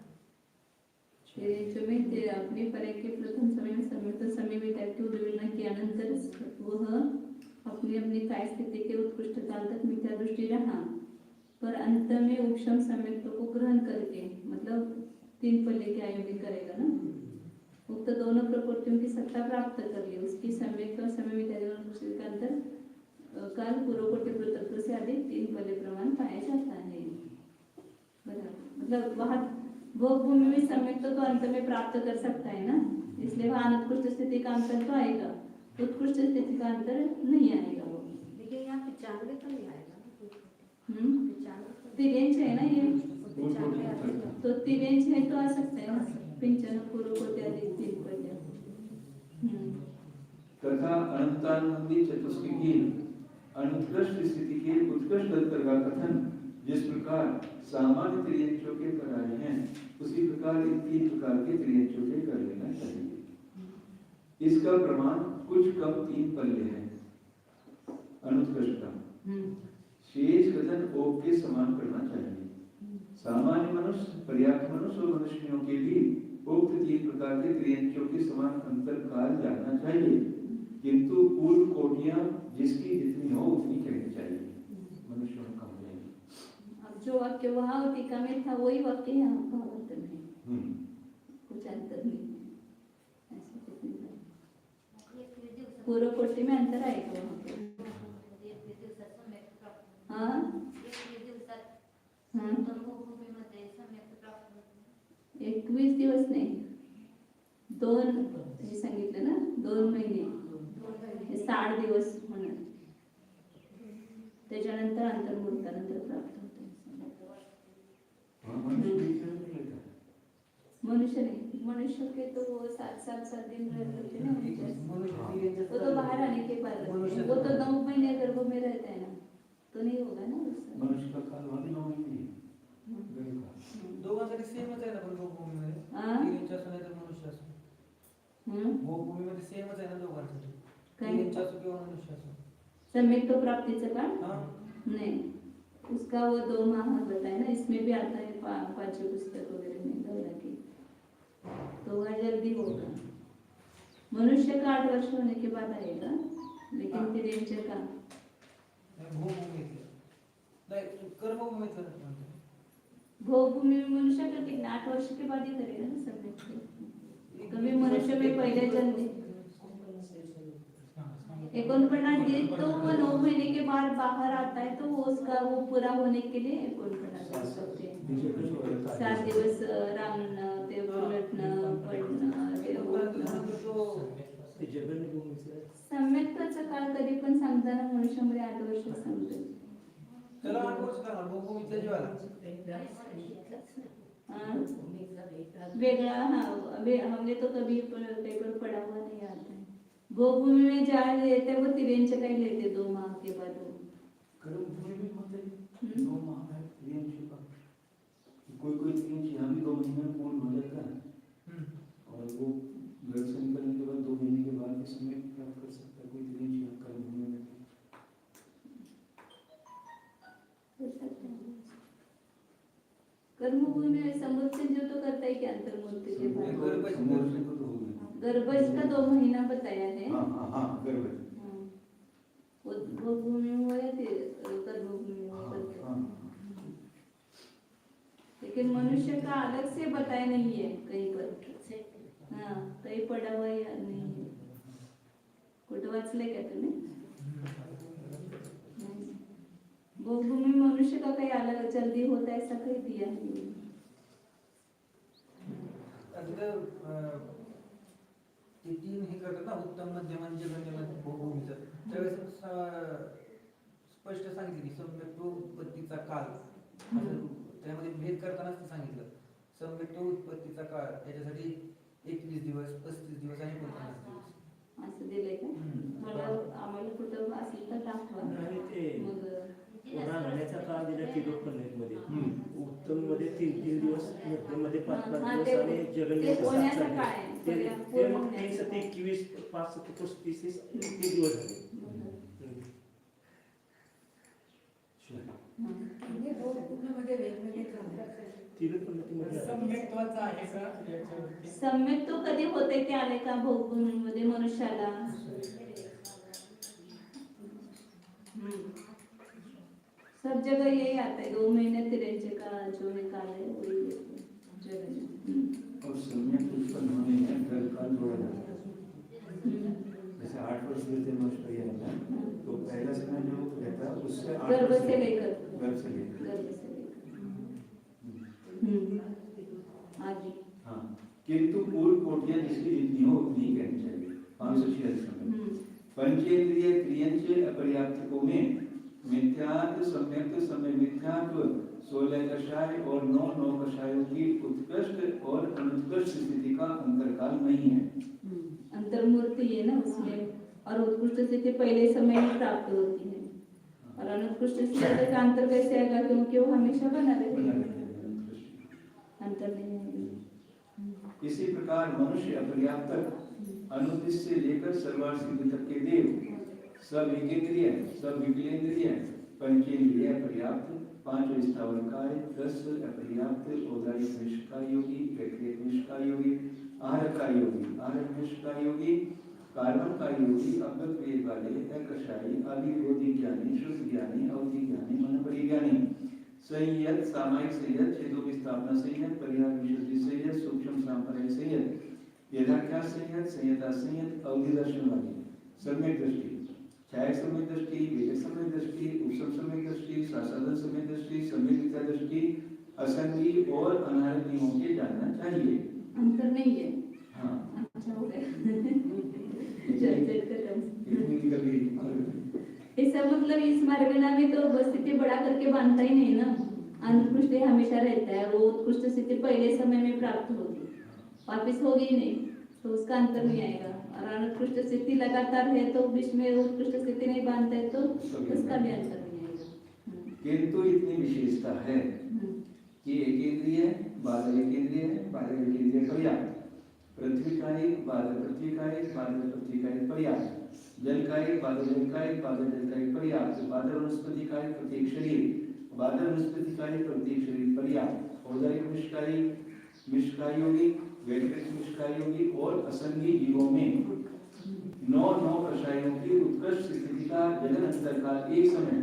जो में ते अपने पर्याय के प्रथम समय में सम्यक तो समय में त्याग की उद्वेलना के अनंतर वह अपनी अपनी काय स्थिति के उत्कृष्ट काल तक मिथ्या दृष्टि रहा, पर अंत में उपशम सम्यक को ग्रहण करके, मतलब 3 पल्ले की आयु में करेगा ना, उक्त दोनों प्रकृतियों की सत्ता प्राप्त कर ली। उसकी सम्यक और समय मिथ्या के अंतर काल पूर्व कोटि पृथक से अधिक 3 पल्ले प्रमाण पाया जाता है। बराबर, मतलब वह भोग भूमि में सम्यक तो अंत में प्राप्त कर सकता है ना, इसलिए वह अनुत्कृष्ट स्थिति का अंतर तो आएगा, उत्कृष्ट स्थिति का अंतर नहीं आएगा। वो देखिए यहाँ 95 तो नहीं आएगा। तिरेंच है ना ये, तो तिरेंच है तो आ सकता है ना, 95 पूर्व कोटि अधिक 3 पल्ले। तथा अनंतानंदी चतुष्की अनुत्कृष्ट स्थिति के उत्कृष्ट अंतर का कथन जिस प्रकार सामान्य त्रियंचों के कराए हैं, उसी प्रकार इन 3 प्रकार के त्रियंचों के कर लेना चाहिए। इसका प्रमाण कुछ कम 3 पल्ले है अनुत्कृष्टता, शेष कथन ओप के समान करना चाहिए। सामान्य मनुष्य, पर्याप्त मनुष्य और मनुष्यों के भी उक्त 3 प्रकार के त्रियंचों के समान अंतर काल जानना चाहिए, किंतु पूर्व कोटियां जिसकी जितनी हो उतनी कहनी चाहिए, मनुष्यों में कम जाएगी। अब जो वाक्य वहाँ टीका में था वही वाक्य यहाँ भावार्थ में, कुछ अंतर नहीं है। ऐसे कितनी पूर्व कोटि में अंतर आएगा वहाँ पे। हाँ हाँ 21 दिवस नाही, 2 हे सांगितलं ना, 2 महिने 60 दिवस होणार, त्याच्यानंतर अंतर्मुहूर्तानंतर प्राप्त होते। मनुष्य नहीं, मनुष्य के तो वो 7 दिन रहते हैं ना, वो तो बाहर आने के बाद, वो तो 9 महीने गर्भ में रहता है ना, तो नहीं होगा ना उससे। मनुष्य का काल वाली 9 महीने दोघांसाठी सेमच आहे ना, पण भूमीमध्ये हां? तिघांच्या असो नाही तर मनुष्य असो, भूमीमध्ये सेमच आहे ना दोघांसाठी, तिघांच्या असो किंवा मनुष्य असो। सम्यक तो प्राप्तीचं का हाँ नहीं, उसका वो 2 माह बताया ना, इसमें भी आता है पांचवें पुस्तक वगैरह में गौरा की, तो वह जल्दी होगा। मनुष्य का 8 वर्ष होने के बाद आएगा, लेकिन तिरेंच का भूमीमध्ये नाही, कर्मभूमीतलं म्हणतो। भोगभूमि में मनुष्य का कितना 8 वर्ष के बाद ही करेगा ना सम्यक। कभी मनुष्य में पहले जन्म 49 दिन तो वो 9 महीने के बाद बाहर आता है, तो वो उसका वो पूरा होने के लिए 49 करते हैं। 7 दिवस रांगणं, ते उलटणं, पडणं, ते सम्यक्ताचा काळ कधी पण सांगताना मनुष्यामध्ये 8 वर्ष सांगतो। त्याला 8 वर्ष का भूमीतल्या जीवाला वेगळा, हाँ हमने तो कभी पेपर पढ़ा हुआ नहीं आता है। भोगभूमि में जहाँ लेते हैं वो तिरेंच का ही लेते 2 माह के बाद वो। कर्मभूमि में मतलब 2 माह है त्रियंच का, कोई त्रियंच यहाँ भी 2 महीने में पूर्ण हो जाता है, और वो घर से निकलने के बाद 2 महीने के बाद भी समय प्राप्त कर सकता है कोई त्रियंच यहाँ कर्मभूमि में। कर्मभूमि उसमें समुद्र जो तो करता है कि अंतर्मूर्ति के बाद समुद्र को तो हो गया। गर्भज का 2 महीना बताया है। हाँ गर्भ। वो भूमि हुआ या गर्भभूमि हुआ करते हैं। लेकिन मनुष्य का अलग से बताया नहीं है कहीं पर। हाँ कहीं पढ़ा हुआ या नहीं है। कुठं वाचलंय का तुम्ही? भूमि में मनुष्य का कहीं अलग जल्दी होता है ऐसा कहीं दिया नहीं। ते तीन हे करतात ना, उत्तम मध्यम आणि जघन्य भूमीचं, त्यावेळेस स्पष्ट सांगितलं की सम्यक उत्पत्तीचा काल, त्यामध्ये भेद करतानाच ते सांगितलं सम्यक उत्पत्तीचा काळ त्याच्यासाठी 21 दिवस 35 दिवस आणि 49 दिवस असं दिलंय का? मला आम्हाला कुठं असेल तर दाखवा. मग राहण्याचा काळ दिला मध्ये उत्तम मध्ये 3 दिवस, मध्यम मध्ये 5 दिवस आणि जगन्य 21 5 35 दिवस झाले. सम्यक तो कधी होते ते आले का भोगभूमीमध्ये मनुष्याला? सब जगह यही आता है 2 महीने तिरंजे का जो निकाल है वही जगह। और सम्यक उत्पन्न होने में गर्भकाल जोड़ा जाता है। जैसे 8 वर्ष देते नष्ट हो जाता है तो पहला समय जो रहता है उससे 8 गर्भ से लेकर आगे। हाँ किंतु पूर्व कोटियां जिसकी जितनी हो उतनी कहनी चाहिए। 546 पंचेंद्रिय क्रियंचे अपर्याप्तकों में मिथ्यात्व सम्यक समय मिथ्यात्व 16 कषाय और 9 कषायों की उत्कृष्ट और अनुत्कृष्ट स्थिति का अंतरकाल नहीं है। अंतर्मूर्ति है ना उसमें, और उत्कृष्ट स्थिति पहले समय में प्राप्त होती है और अनुत्कृष्ट स्थिति का अंतर कैसे आएगा? क्योंकि वो हमेशा बना रहेगा, अंतर नहीं है। इसी प्रकार मनुष्य अपर्याप्त अनुदिश से लेकर सर्वार्थ सिद्धि तक के देव सब एकेंद्रिय सब विकलेंद्रिय पंचेंद्रिय पर्याप्त 5 स्थावर काय 10 अपर्याप्त औदारिक निष्काय योगी व्यक्तिगत निष्काय योगी आहार का योगी आहार निष्काय योगी कार्बन का योगी अव्यक्त वेद वाले कषायी आदि बोधि ज्ञानी शुद्ध ज्ञानी अवधि ज्ञानी मन परिज्ञानी संयत सामायिक संयत छेदों की स्थापना संयत परिहार विशुद्धि संयत सूक्ष्म सांप्रदाय संयत यथाख्यास संयत संयता संयत अवधि दर्शन वाली सम्यक दृष्टि छायक सम्यक दृष्टि वेदक सम्यक दृष्टि उपसम सम्यक दृष्टि साधन सम्यक दृष्टि सम्यक विद्या दृष्टि असंगी और अनाहत नियमों के जानना चाहिए। अंतर नहीं है। हाँ अच्छा हो गया। इसका मतलब इस मार्गना में तो स्थिति बड़ा करके बांधता ही नहीं ना, अनुत्कृष्ट हमेशा रहता है। वो उत्कृष्ट स्थिति पहले समय में प्राप्त होगी, वापिस होगी नहीं, तो उसका अंतर नहीं आएगा। और अनुत्कृष्ट स्थिति लगातार है तो बीच में उत्कृष्ट स्थिति नहीं बांधता है तो उसका भी अंतर नहीं आएगा। किंतु इतनी विशेषता है कि एकेंद्रिय बादल एकेंद्रिय है बादल एकेंद्रिय पर्याप्त, पृथ्वी का एक बादल पृथ्वी का एक बादल पृथ्वी का एक पर्याप्त, जल का एक बादल जल का एक बादल जल का एक पर्याप्त, बादल वनस्पति का एक प्रत्येक शरीर बादल वनस्पति का एक प्रत्येक शरीर पर्याप्त, औदारिक निष्काय योगी वैदिक निष्काय योगी और असंगी जीवों में 9 कषायों की उत्कृष्ट स्थिति का जगन अंतरकाल एक समय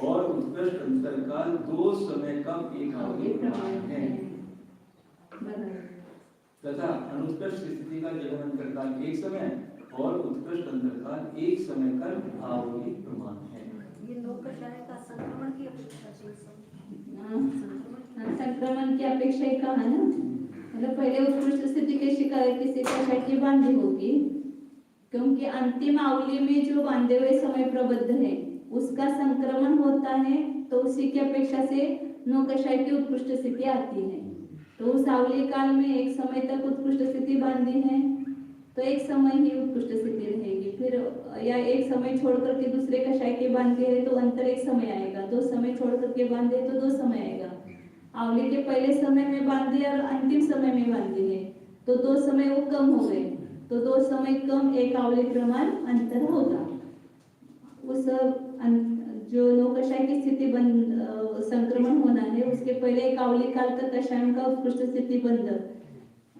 और उत्कृष्ट अंतरकाल 2 समय का एक प्रमाण है तथा अनुत्कृष्ट स्थिति का जगन अंतरकाल एक समय और उत्कृष्ट अंतरकाल एक समय का आवली प्रमाण है। ये 9 कषाय का संक्रमण की अपेक्षा से संक्रमण की अपेक्षा ही कहा ना, मतलब पहले उत्कृष्ट स्थिति के शिकायत किसी कषाय की बांधी होगी, क्योंकि अंतिम आवली में जो बांधे हुए समय प्रबद्ध है उसका संक्रमण होता है तो उसी की अपेक्षा से 9 कषाय की उत्कृष्ट स्थिति आती है। तो उस आवली काल में एक समय तक उत्कृष्ट स्थिति बांधी है तो एक समय ही उत्कृष्ट स्थिति रहेगी, फिर या एक समय छोड़ करके दूसरे कषाय की बांधी है तो अंतर एक समय आएगा, 2 समय छोड़ करके बांधे तो 2 समय आएगा। आवली के पहले समय में बांधी और अंतिम समय में बांधी है तो 2 समय वो कम हो गए, तो 2 समय कम एक आवली प्रमाण अंतर होगा। उस जो नौकशाई की स्थिति बंद संक्रमण होना है उसके पहले एक आवली काल तक कषायों का उत्कृष्ट स्थिति बंद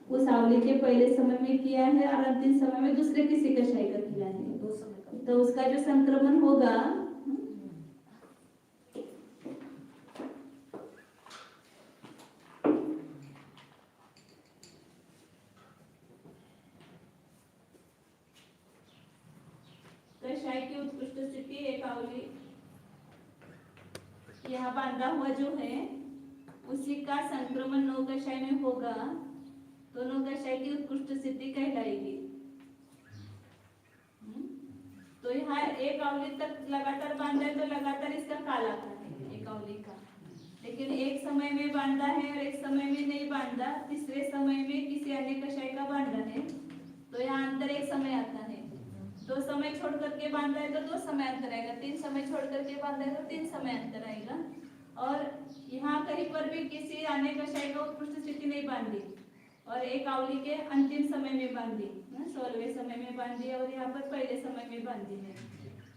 उस आवली के पहले समय में किया है और अंतिम समय में दूसरे किसी कषाय का किया है, दो समय का। तो उसका जो संक्रमण होगा कषाय की उत्कृष्ट स्थिति एक आवली यहाँ बांधा हुआ जो है उसी का संक्रमण नौकशाय में होगा तो नौकशाय की उत्कृष्ट स्थिति कहलाएगी। तो यहाँ एक आवली तक लगातार बांधा है तो लगातार इसका काल आता है एक आवली का, लेकिन एक समय में बांधा है और एक समय में नहीं बांधा, तीसरे समय में किसी अन्य कषाय का बांधा है तो यहाँ अंतर एक समय आता है। 2 समय छोड़ करके बांधा है तो 2 समय अंतर आएगा, 3 समय छोड़ करके बांधा है तो 3 समय अंतर आएगा। और यहाँ कहीं पर भी किसी अन्य कषाय का उत्कृष्ट स्थिति नहीं बांधी और एक आवली के अंतिम समय में बांधी, 16वें समय में बांधी और यहाँ पर पहले समय में बांधी है,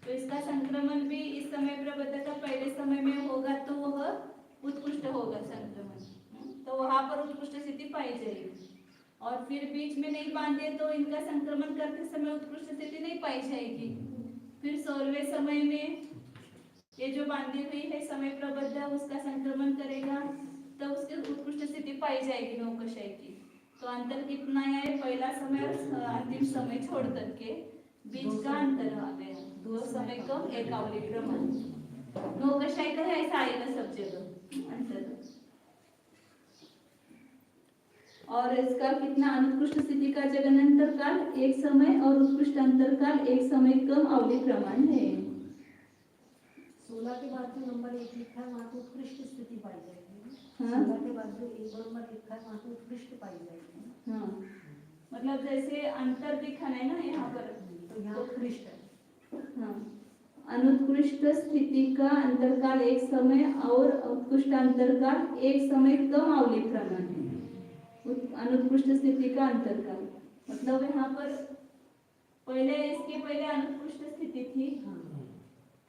तो इसका संक्रमण भी इस समय प्रबंध का पहले समय में होगा तो वह उत्कृष्ट होगा संक्रमण, तो वहां पर उत्कृष्ट स्थिति पाई जाएगी। और फिर बीच में नहीं बांधे तो इनका संक्रमण करते समय उत्कृष्ट स्थिति नहीं पाई जाएगी। फिर 16वें समय में ये जो बांधी हुई है समय प्रबद्ध उसका संक्रमण करेगा तो उसकी उत्कृष्ट स्थिति पाई जाएगी नौकशाय की। तो अंतर कितना है, पहला समय और अंतिम समय छोड़ करके बीच का अंतर आ गया, 2 समय कम एक आवली प्रमाण। नौकशाय का ऐसा आएगा सब जगह अंतर। और इसका कितना अनुत्कृष्ट स्थिति का जगन अंतरकाल 1 समय और उत्कृष्ट अंतरकाल 1 समय कम आवली प्रमाण है। 16 के बाद जो नंबर 1 लिखा है वहाँ तो उत्कृष्ट स्थिति पाई जाएगी। हाँ। 16 के बाद जो 1 नंबर लिखा है वहाँ तो उत्कृष्ट पाई जाएगी। हाँ, मतलब जैसे अंतर दिखाना है ना यहाँ पर, तो यहाँ उत्कृष्ट है। हाँ, अनुत्कृष्ट स्थिति का अंतरकाल 1 समय और उत्कृष्ट अंतरकाल 1 समय कम आवली प्रमाण है। अनुत्कृष्ट स्थिति का अंतरकाल मतलब यहाँ पर पहले इसके पहले अनुत्कृष्ट स्थिति थी,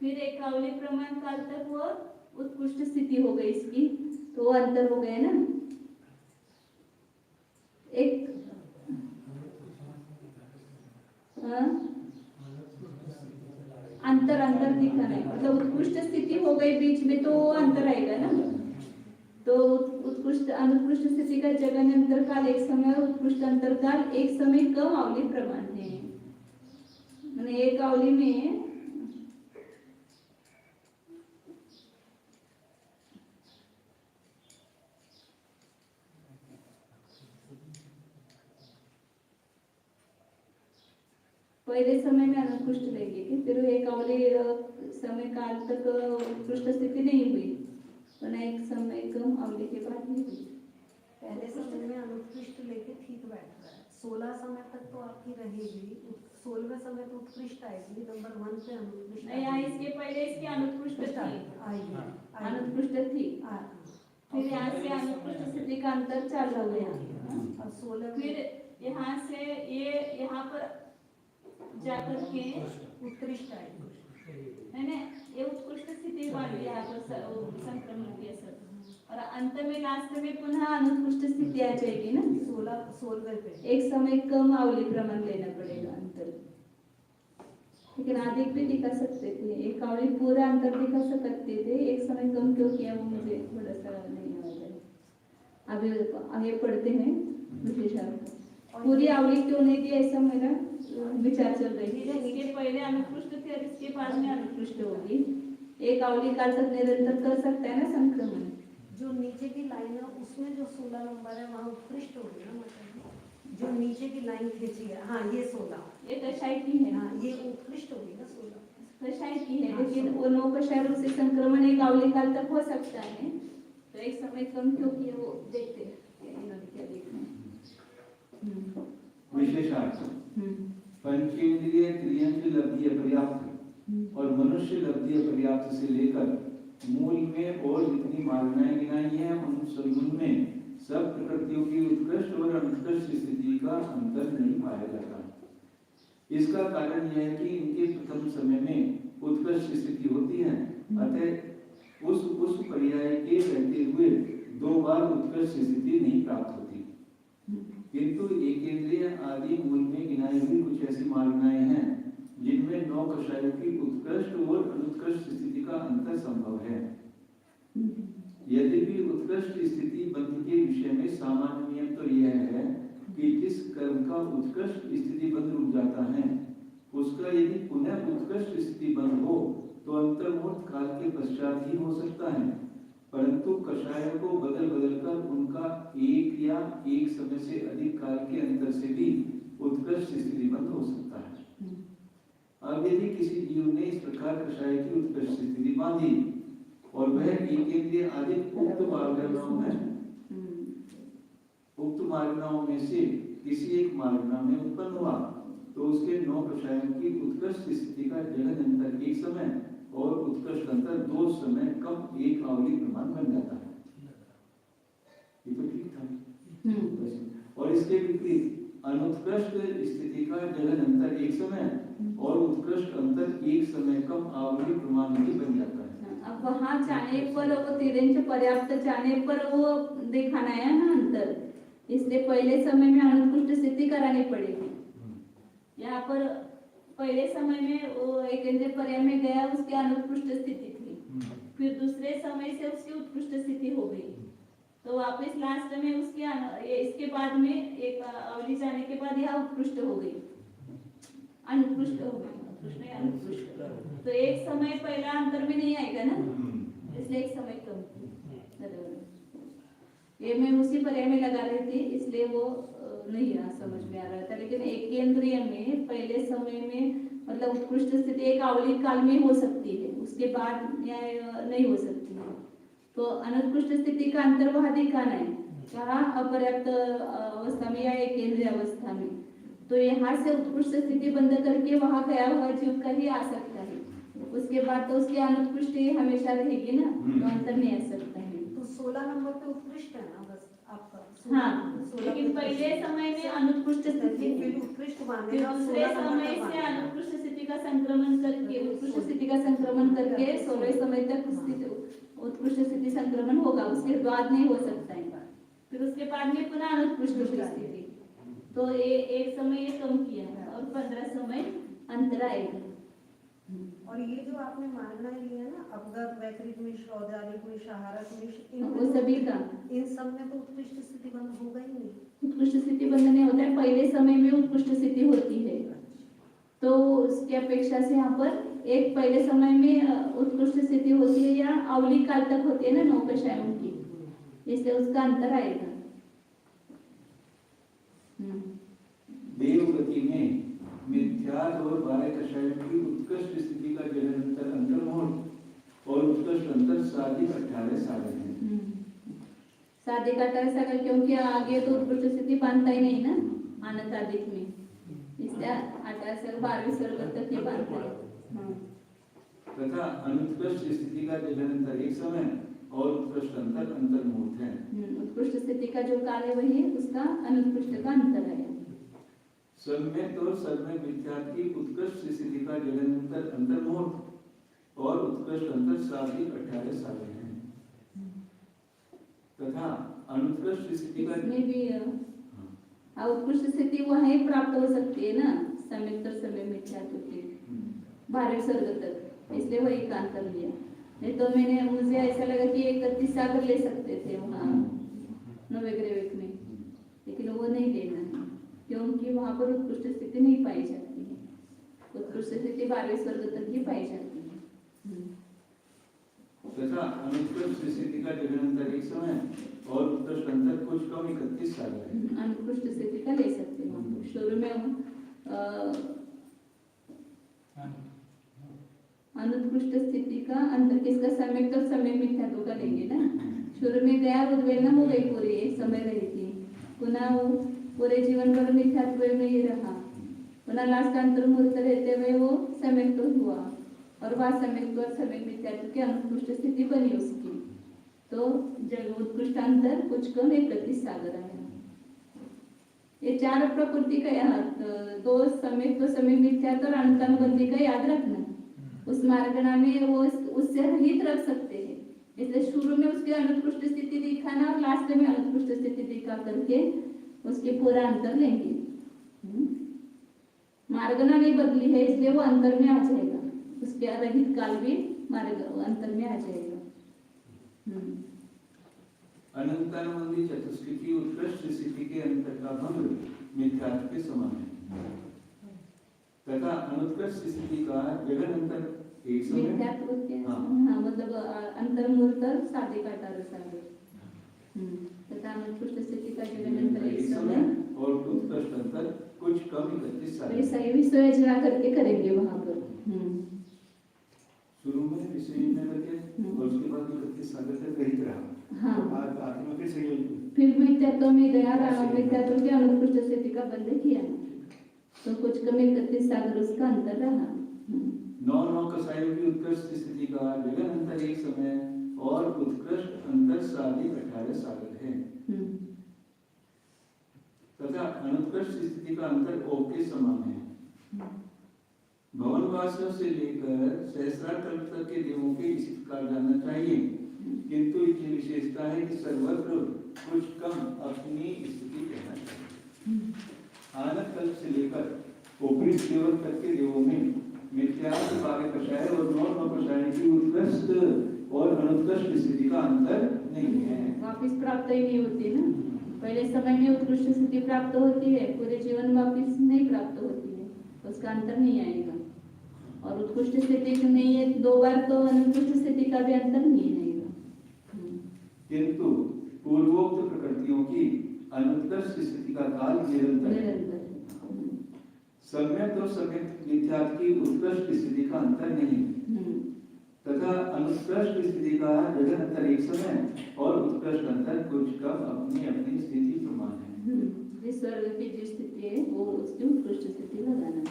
फिर एक आवली प्रमाण काल तक वो उत्कृष्ट स्थिति हो गई इसकी, तो वो अंतर हो गया ना। एक अंतर दिखा नहीं, मतलब उत्कृष्ट स्थिति हो गई बीच में तो अंतर आएगा ना। तो उत्कृष्ट अनुत्कृष्ट स्थिति का जगन अंतरकाल 1 समय और उत्कृष्ट अंतरकाल 1 समय कम आवली प्रमाण है। मैंने एक आवली में पहले समय में अनुत्कृष्ट लेंगे, फिर एक आवली समय काल तक उत्कृष्ट स्थिति नहीं हुई, एक समय कम आवली के बाद नहीं हुई। पहले समय में अनुत्कृष्ट लेके ठीक बैठ रहा है, 16 समय तक तो आपकी रहेगी, 16वें समय तो उत्कृष्ट आएगी, नंबर 1 पे अनुत्कृष्ट नहीं यहाँ इसके पहले इसकी अनुत्कृष्ट थी, अनुत्कृष्ट थी, फिर यहाँ से अनुत्कृष्ट स्थिति का अंतर चल रहा है और 16 फिर यहाँ से ये यहाँ पर जाकर के उत्कृष्ट आएगी। मैंने ये उत्कृष्ट स्थिति वाली यहाँ पर संक्रमण के असर, और अंत में लास्ट में पुनः अनुत्कृष्ट स्थिति आ जाएगी ना। 16वें पे 1 समय कम आवली प्रमाण लेना पड़ेगा अंतर, लेकिन अधिक भी दिखा सकते थे, एक आवली पूरा अंतर दिखा सकते थे, 1 समय कम क्यों किया वो मुझे थोड़ा सा नहीं आ रहा है। अभी आगे पढ़ते हैं विशेषार्थ, पूरी आवली क्यों नहीं दी ऐसा मेरा विचार चल रही है। इसके पहले अनुत्कृष्ट थी और इसके बाद में अनुत्कृष्ट होगी, एक आवली काल तक निरंतर कर सकता है ना संक्रमण। जो नीचे की लाइन है उसमें जो 16 नंबर है वहाँ उत्कृष्ट होगी ना, मतलब जो नीचे की लाइन खींची है, हाँ ये 16 ये कषाय की है, हाँ ये उत्कृष्ट होगी ना 16 कषाय की है, लेकिन वो 9 कषायों से संक्रमण एक आवली काल तक हो सकता है, तो 1 समय कम क्यों किया वो देखते हैं इन्होंने क्या देखना है। विशेषार्थ पंचेंद्रिय त्रियंत्र लब्धि पर्याप्त और मनुष्य लब्धि पर्याप्त से लेकर मूल में और जितनी मार्गनाएं गिनाई हैं उनमें सब प्रकृतियों की उत्कृष्ट और अनुत्कृष्ट स्थिति का अंतर नहीं पाया जाता। इसका कारण यह है कि इनके प्रथम समय में उत्कृष्ट स्थिति होती है अतः उस पर्याय के रहते हुए 2 बार उत्कृष्ट स्थिति नहीं प्राप्त होती। किंतु एकेंद्रिय आदि मूल में गिनाई हुई कुछ ऐसी मार्गनाएं हैं जिनमें 9 कषायों की उत्कृष्ट और अनुत्कृष्ट स्थिति का अंतर संभव है। यद्यपि उत्कृष्ट स्थिति बंध के विषय में सामान्य नियम तो यह है कि जिस कर्म का उत्कृष्ट स्थिति बंध रुक जाता है उसका यदि पुनः उत्कृष्ट स्थिति बंध हो तो अंतर्मुहूर्त काल के पश्चात ही हो सकता है, परंतु कषायों को बदल बदल कर उनका एक या एक समय से अधिक काल के अंतर से भी उत्कृष्ट स्थिति बंध हो सकता है। अब यदि किसी जीव ने इस प्रकार कषाय की उत्कृष्ट स्थिति बांधी और वह एकेंद्रिय आदि उक्त मार्गनाओं में से किसी एक मार्गना में उत्पन्न हुआ तो उसके 9 कषायों की उत्कृष्ट स्थिति का जगन अंतर एक समय और उत्कृष्ट अंतर 2 समय कम एक आवली प्रमाण बन जाता है। ये तो ठीक था। और इसके विपरीत अनुत्कृष्ट स्थिति का जगन अंतर एक समय और उत्कृष्ट अंतर एक समय कम आवली प्रमाण भी बन जाता है। अब वहाँ जाने पर वो तिरेंच पर्याप्त जाने पर वो दिखाना है ना अंतर, इसलिए पहले समय में अनुत्कृष्ट स्थिति करानी पड़ेगी। यहाँ पर पहले समय में वो एकेंद्रिय पर्याय में गया, उसकी अनुत्कृष्ट स्थिति थी, फिर दूसरे समय से उसकी उत्कृष्ट स्थिति हो गई, तो वापस लास्ट में उसकी इसके बाद में एक अवधि जाने के बाद यह उत्कृष्ट हो गई, अनुत्कृष्ट हो गई, अनुत्कृष्ट। तो एक समय पहला अंतर में नहीं आएगा ना, इसलिए एक समय कम। ये मैं उसी पर्याय में लगा रही थी, इसलिए वो नहीं समझ में आ रहा था। लेकिन एक केंद्रीय में पहले समय में मतलब उत्कृष्ट स्थिति एक आवली काल में हो सकती है, उसके बाद नहीं हो सकती है। तो अनुत्कृष्ट स्थिति का अंतर वह दिखाना है, कहाँ अपर्याप्त अवस्था में या एक केंद्रीय अवस्था में। तो यहाँ से उत्कृष्ट स्थिति बंद करके वहाँ गया हुआ जीव का ही आ सकता है, उसके बाद तो उसकी अनुत्कृष्ट हमेशा रहेगी ना, तो अंतर नहीं आ सकता है। तो 16 नंबर पे उत्कृष्ट है ना बस आपका। हाँ, लेकिन पहले समय में अनुत्कृष्ट स्थिति, फिर उत्कृष्ट दूसरे समय से अनुत्कृष्ट स्थिति का संक्रमण करके उत्कृष्ट स्थिति का संक्रमण करके 16 समय तक उत्कृष्ट स्थिति संक्रमण होगा, उसके बाद नहीं हो सकता है। फिर उसके बाद में पुनः अनुत्कृष्ट स्थिति, तो एक समय ये कम किया है और 15 समय अंतर आएगा। और ये जो आपने मार्गनाएं ली है ना, अपगत, वैकृत मिश्र, औदारिक मिश्र, आहारक मिश्र, वो सभी का इन सब में तो उत्कृष्ट स्थिति बंद होगा ही नहीं। उत्कृष्ट स्थिति बंद नहीं होता है, पहले समय में उत्कृष्ट स्थिति होती है, तो उसकी अपेक्षा से यहाँ पर एक पहले समय में उत्कृष्ट स्थिति होती है या अवली काल तक होती है ना 9 कषायों की, इसलिए उसका अंतर आएगा। देवगति में मिथ्यात्व और 12 कषायों की उत्कृष्ट स्थिति का जगन्तर अंतर्मुहूर्त और उत्कृष्ट अंतर साधिक 18 साधन है। साधिक 18 साधन, क्योंकि आगे तो उत्कृष्ट स्थिति बांधता ही नहीं ना आनंद आदिक में, इसलिए 18 से 12वें स्वर्ग तक ये बांधता है। तथा अनुत्कृष्ट स्थिति का जगन्तर एक समय और उत्कृष्ट अंतर अंतर्मुहूर्त है। उत्कृष्ट स्थिति का जो काल है वही उसका अनुत्कृष्ट का अंतर है। सम्यक और सम्यक मिथ्यात्व की उत्कृष्ट स्थिति का जगन्तर अंतर्मुहूर्त और उत्कृष्ट अंतर साधिक 18 साधन है। तथा अनुत्कृष्ट स्थिति का इसमें भी उत्कृष्ट स्थिति वही प्राप्त हो सकती है ना, सम्यक और सम्यक मिथ्यात्व के 12वें स्वर्ग तक, इसलिए वही का अंतर लिया। नहीं तो मुझे ऐसा लगा कि 31 सागर ले सकते थे वहाँ नवग्रह में, लेकिन वो नहीं लेना है क्योंकि वहाँ पर उत्कृष्ट स्थिति नहीं पाई जाती है। उत्कृष्ट स्थिति 12वें स्वर्ग तक ही पाई जाती है। तथा अनुत्कृष्ट स्थिति का जगन्तर एक समय और उत्कृष्ट अंतर कुछ कम 31 सागर है। अनुत्कृष्ट स्थिति का ले सकते हैं शुरू में। अनुत्कृष्ट स्थिति का अंतर किसका, सम्यक और सम्यक मिथ्यात्व का लेंगे ना। शुरू में गया उद्वेलना हो गई, पूरी एक समय रही थी, पुनः वो पूरे जीवन भर मिथ्यात्व में ही रहा, पुनः लास्ट अंतर्मुहूर्त रहते हुए वो सम्यक हुआ और वह सम्यक और सम्यक मिथ्यात्व की अनुत्कृष्ट स्थिति बनी उसकी, तो जब उत्कृष्ट अंतर कुछ कम 31 सागर आया। ये 4 प्रकृति का यहाँ 2 सम्यक तो सम्यक मिथ्यात्व और अनंतानुबंधी का याद रखना। उस मार्गना में वो उससे रहित रख सकते हैं। इसलिए शुरू में उसकी अनुत्कृष्ट स्थिति दिखाना और लास्ट में अनुत्कृष्ट स्थिति दिखा करके उसके पूरा अंतर लेंगे। मार्गना नहीं बदली है इसलिए वो अंतर में आ जाएगा, उसके रहित काल भी मार्ग अंतर में आ जाएगा। अनंतानुबंधी चतुष्टय की उत्कृष्ट स्थिति के अंतर का भंग मिथ्यात्व के समान है तथा अनुत्कृष्ट स्थिति का जगन अंतर एक समय मिथ्यात्व के हाँ। हाँ मतलब अंतर्मूलतर साधे काटार सागर तथा अनुत्कृष्ट स्थिति का जगन अंतर एक समय और उत्कृष्ट अंतर कुछ कम 31 साल वैसा ही विश्वयोजना करके करेंगे वहां पर। शुरू में विश्वयोजना करके और उसके बाद 31 साल तक रहित रहा। हाँ आज आखिर में फिर से फिर मिथ्यात्व में गया रहा, मिथ्यात्व के अनुत्कृष्ट स्थिति का बंध किया तो कुछ कम 31 सागर उसका अंतर रहा। 9 कसायों की उत्कृष्ट स्थिति का जगन अंतर एक समय और उत्कृष्ट अंतर साधिक 18 सागर है तथा अनुत्कृष्ट स्थिति का अंतर ओक के समान है। भवनवासियों से लेकर सहस्राकल्प तक के देवों के इसी प्रकार जानना चाहिए, किंतु इसकी विशेषता है कि सर्वत्र कुछ कम अपनी स्थिति कहना चाहिए। आनंद कल्प से लेकर ऊपरी देवल तक के देवों में मिथ्यात्व 12 कषाय और 9 कषाय की उत्कृष्ट और अनुत्कृष्ट स्थिति का अंतर नहीं है। वापिस प्राप्त ही नहीं होती ना, पहले समय में उत्कृष्ट स्थिति प्राप्त होती है, पूरे जीवन वापिस नहीं प्राप्त होती है, उसका अंतर नहीं आएगा। और उत्कृष्ट स्थिति नहीं है 2 बार तो अनुत्कृष्ट स्थिति का भी अंतर नहीं आएगा। किंतु पूर्वोक्त प्रकृतियों की अनुत्कृष्ट स्थिति का काल निरंतर सम्यक और सम्यक मिथ्यात्व की उत्कृष्ट स्थिति का अंतर नहीं तथा अनुत्कृष्ट स्थिति का जगन अंतर एक समय और उत्कृष्ट अंतर कुछ कम अपनी अपनी स्थिति प्रमाण है। जिस स्वर्ग की जो स्थिति है वो उसकी उत्कृष्ट स्थिति लगाना है।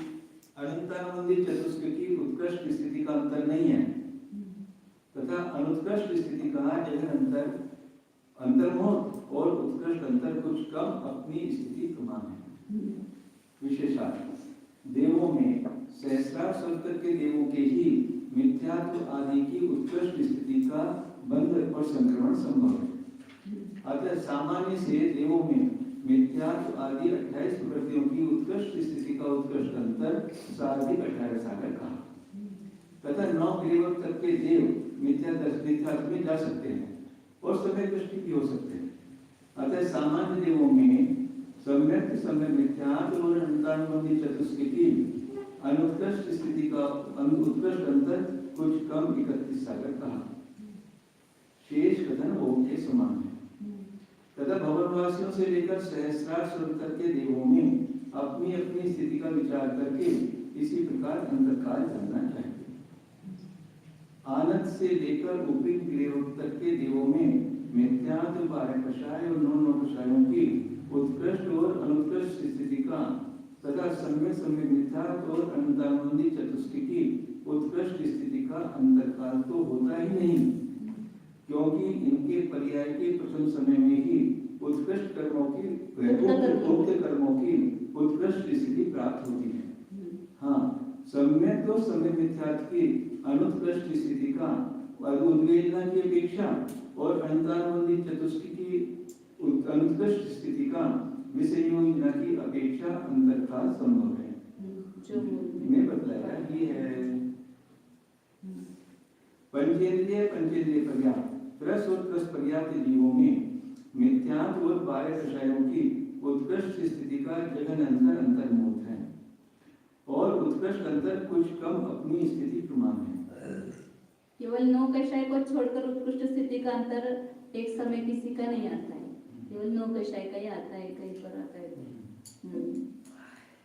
अनंतानुबंधी चतुष्टय की उत्कृष्ट स्थिति का अंतर नहीं है तथा अनुत्कृष्ट स्थिति का जगन अंतर अंतर्मोह और उत्कृष्ट अंतर कुछ कम अपनी स्थिति प्रमाण है। विशेषार्थ देवों में सहस्रार स्वर्ग के देवों के ही मिथ्यात्व आदि की उत्कृष्ट स्थिति का बंध और संक्रमण संभव है। अतः सामान्य से देवों में मिथ्यात्व आदि 28 प्रकृतियों की उत्कृष्ट स्थिति का उत्कृष्ट अंतर साधिक 18 सागर कहा तथा 9 गिरिवत तक के देव मिथ्यात्व में जा सकते हैं और समय दृष्टि भी हो सकते हैं। अतः सामान्य देवों में सम्यक समय मिथ्यात्व और अनंतानुबंधी चतुष्टय की अनुत्कृष्ट स्थिति का उत्कृष्ट अंतर कुछ कम 31 सागर कहा। शेष कथन ओम के समान है तथा भवनवासियों से लेकर सहस्रार स्वर्ग तक के देवों में अपनी अपनी स्थिति का विचार करके इसी प्रकार अंतकाल जानना चाहिए। आनंद से लेकर ऊपरी गिरिवत तक के देवों में मिथ्यात्व 12 कषाय और 9 कषायों की उत्कृष्ट और अनुत्कृष्ट स्थिति का तथा सम्यक सम्यक मिथ्यात्व और अनंतानुबंधी चतुष्टय की उत्कृष्ट स्थिति का अंतकाल तो होता ही नहीं, क्योंकि इनके पर्याय के प्रथम समय में ही उत्कृष्ट कर्मों की उक्त कर्मों की उत्कृष्ट स्थिति प्राप्त होती है। हाँ, सम्यक तो सम्यक मिथ्यात्व की अनुत्कृष्ट स्थिति का उद्वेदना की अपेक्षा और अनंतानुबंधी चतुष्टय की अनुत्कृष्ट स्थिति का विषयोजना की अपेक्षा अंतकाल संभव है। जो मैं बतलाया ये है पंचेंद्रिय पर्याप्त रस और रस पर्याप्त जीवों में मिथ्यात्व और 12 कषायों की उत्कृष्ट स्थिति का जगन अंतर अंतर्मूल है और उत्कृष्ट अंतर कुछ कम अपनी स्थिति प्रमाण है। केवल 9 कषाय को छोड़कर उत्कृष्ट स्थिति का अंतर एक समय किसी का नहीं आता है, केवल 9 कषाय का ही आता है, कहीं पर आता है।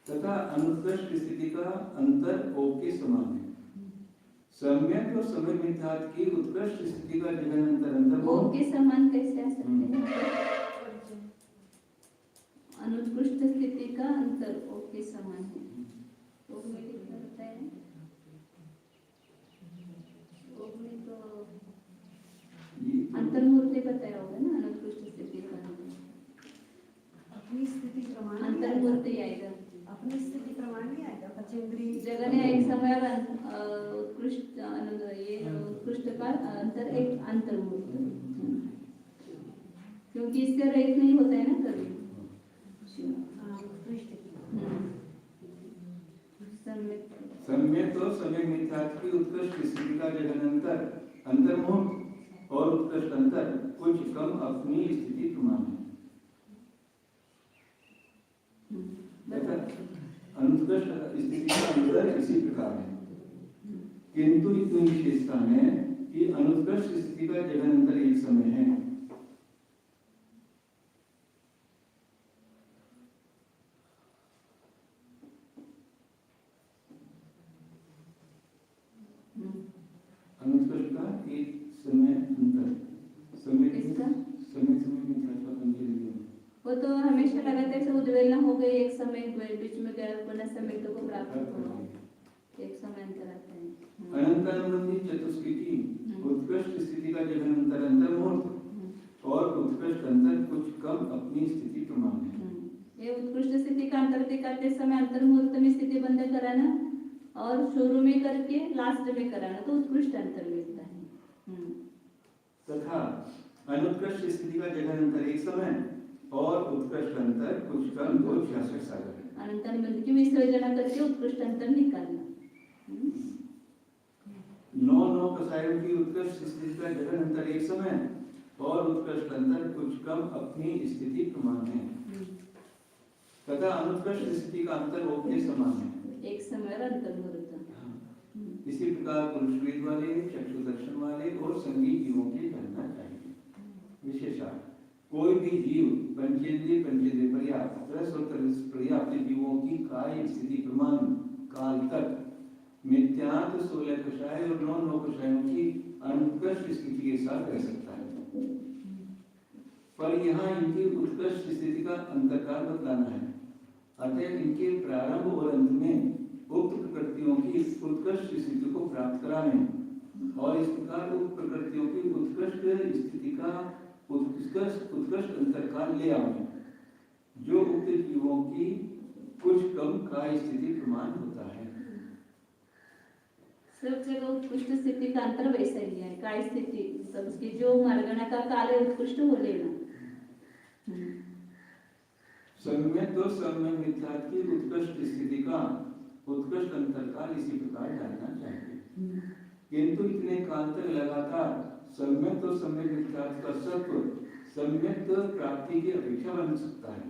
तथा अनुत्कृष्ट स्थिति का अंतर ओक के समान है। सम्यक और सम्यक मिथ्यात्व की उत्कृष्ट स्थिति का जगन अंतर ओक के समान कैसे आ सकते हैं? अनुत्कृष्ट स्थिति का अंतर ओक के समान है। ओक में कितना होता है? ओक में तो अंतर्मूर्ति बताया होगा ना, अनुत्कृष्ट स्थिति का अपनी स्थिति प्रमाण अंतर्मूर्ति आएगा, अपनी स्थिति प्रमाण नहीं आएगा। पंचेंद्रिय जगह ने एक समय उत्कृष्ट ये उत्कृष्ट काल अंतर एक अंतर मुहूर्त। क्योंकि इससे रहित नहीं होता है ना कभी। उत्कृष्ट की सम्यक सम्यक और सम्यक मिथ्यात्व की उत्कृष्ट स्थिति का जगन्तर अंतर्मुख और उत्कृष्ट अंतर कुछ कम अपनी स्थिति प्रमाण है। अनुत्कृष्ट स्थिति का अंतर इसी प्रकार है, किंतु इतनी विशेषता है कि अनुत्कृष्ट स्थिति का जगन्तर एक समय है। अनुत्कृष्ट का एक समय अंतर समय किसका? समय मिथ्यात्व पंचेंद्रियों में। वो तो हमेशा लगातार से उद्वेलना हो गई, एक समय बीच में गया पुनः समय को प्राप्त हुआ, एक समय अंतर आता है। अनंतानुबंधी चतुष्किटी उत्कृष्ट स्थिति का जगन्तर अंतर्मुहूर्त और उत्कृष्ट अंतर कुछ कम अपनी स्थिति प्रमाण है। ये उत्कृष्ट स्थिति का अंतर दिखाते समय अंतर्मुहूर्त में स्थिति बंद कराना और शुरू में करके लास्ट में कराना तो उत्कृष्ट अंतर मिलता है। तथा अनुत्कृष्ट स्थिति का जगन्तर एक समय और उत्कृष्ट अंतर कुछ कम 266 सागर है। अनंतानुबंध की विसर्जना करके उत्कृष्ट अंतर निकालना। 9 कसायों की उत्कृष्ट स्थिति का जगन्तर एक समय और उत्कृष्ट अंतर कुछ कम अपनी स्थिति प्रमाण है। तथा अनुत्कृष्ट स्थिति का अंतर वो के समान है, एक समय और अंतर्मुहूर्त। इसी प्रकार पुरुष वेद वाले, चक्षु दर्शन वाले और संगीत जीवों के जानना चाहिए। विशेषण कोई भी जीव पंचेंद्रिय पर्याप्त पर्याप्त जीवों की काय स्थिति प्रमाण काल तक मिथ्यात्व 16 कषाय और 9 कषायों की अनुत्कृष्ट स्थिति के साथ रह सकता है, पर यहाँ इनकी उत्कृष्ट स्थिति का अंतकाल बतलाना है। अतः इनके प्रारंभ और अंत में उक्त प्रकृतियों की उत्कृष्ट स्थिति को प्राप्त कराने और इस प्रकार उक्त प्रकृतियों की उत्कृष्ट स्थिति का उत्कृष्ट अंतरकाल ले आवे, जो उक्त जीवों की कुछ कम काय स्थिति प्रमाण होता है। सब जगह उत्कृष्ट स्थिति का अंतर वैसा ही है, काय स्थिति सब उसकी जो मार्गना का काल है उत्कृष्ट हो लेना। सम्यक और सम्यक मिथ्यात्व की उत्कृष्ट स्थिति का उत्कृष्ट अंतरकाल इसी प्रकार जानना चाहिए, किंतु इतने काल तक लगातार सम्यक और सम्यक मिथ्यात्व का सत्व सम्यक प्राप्ति की अपेक्षा बन सकता है,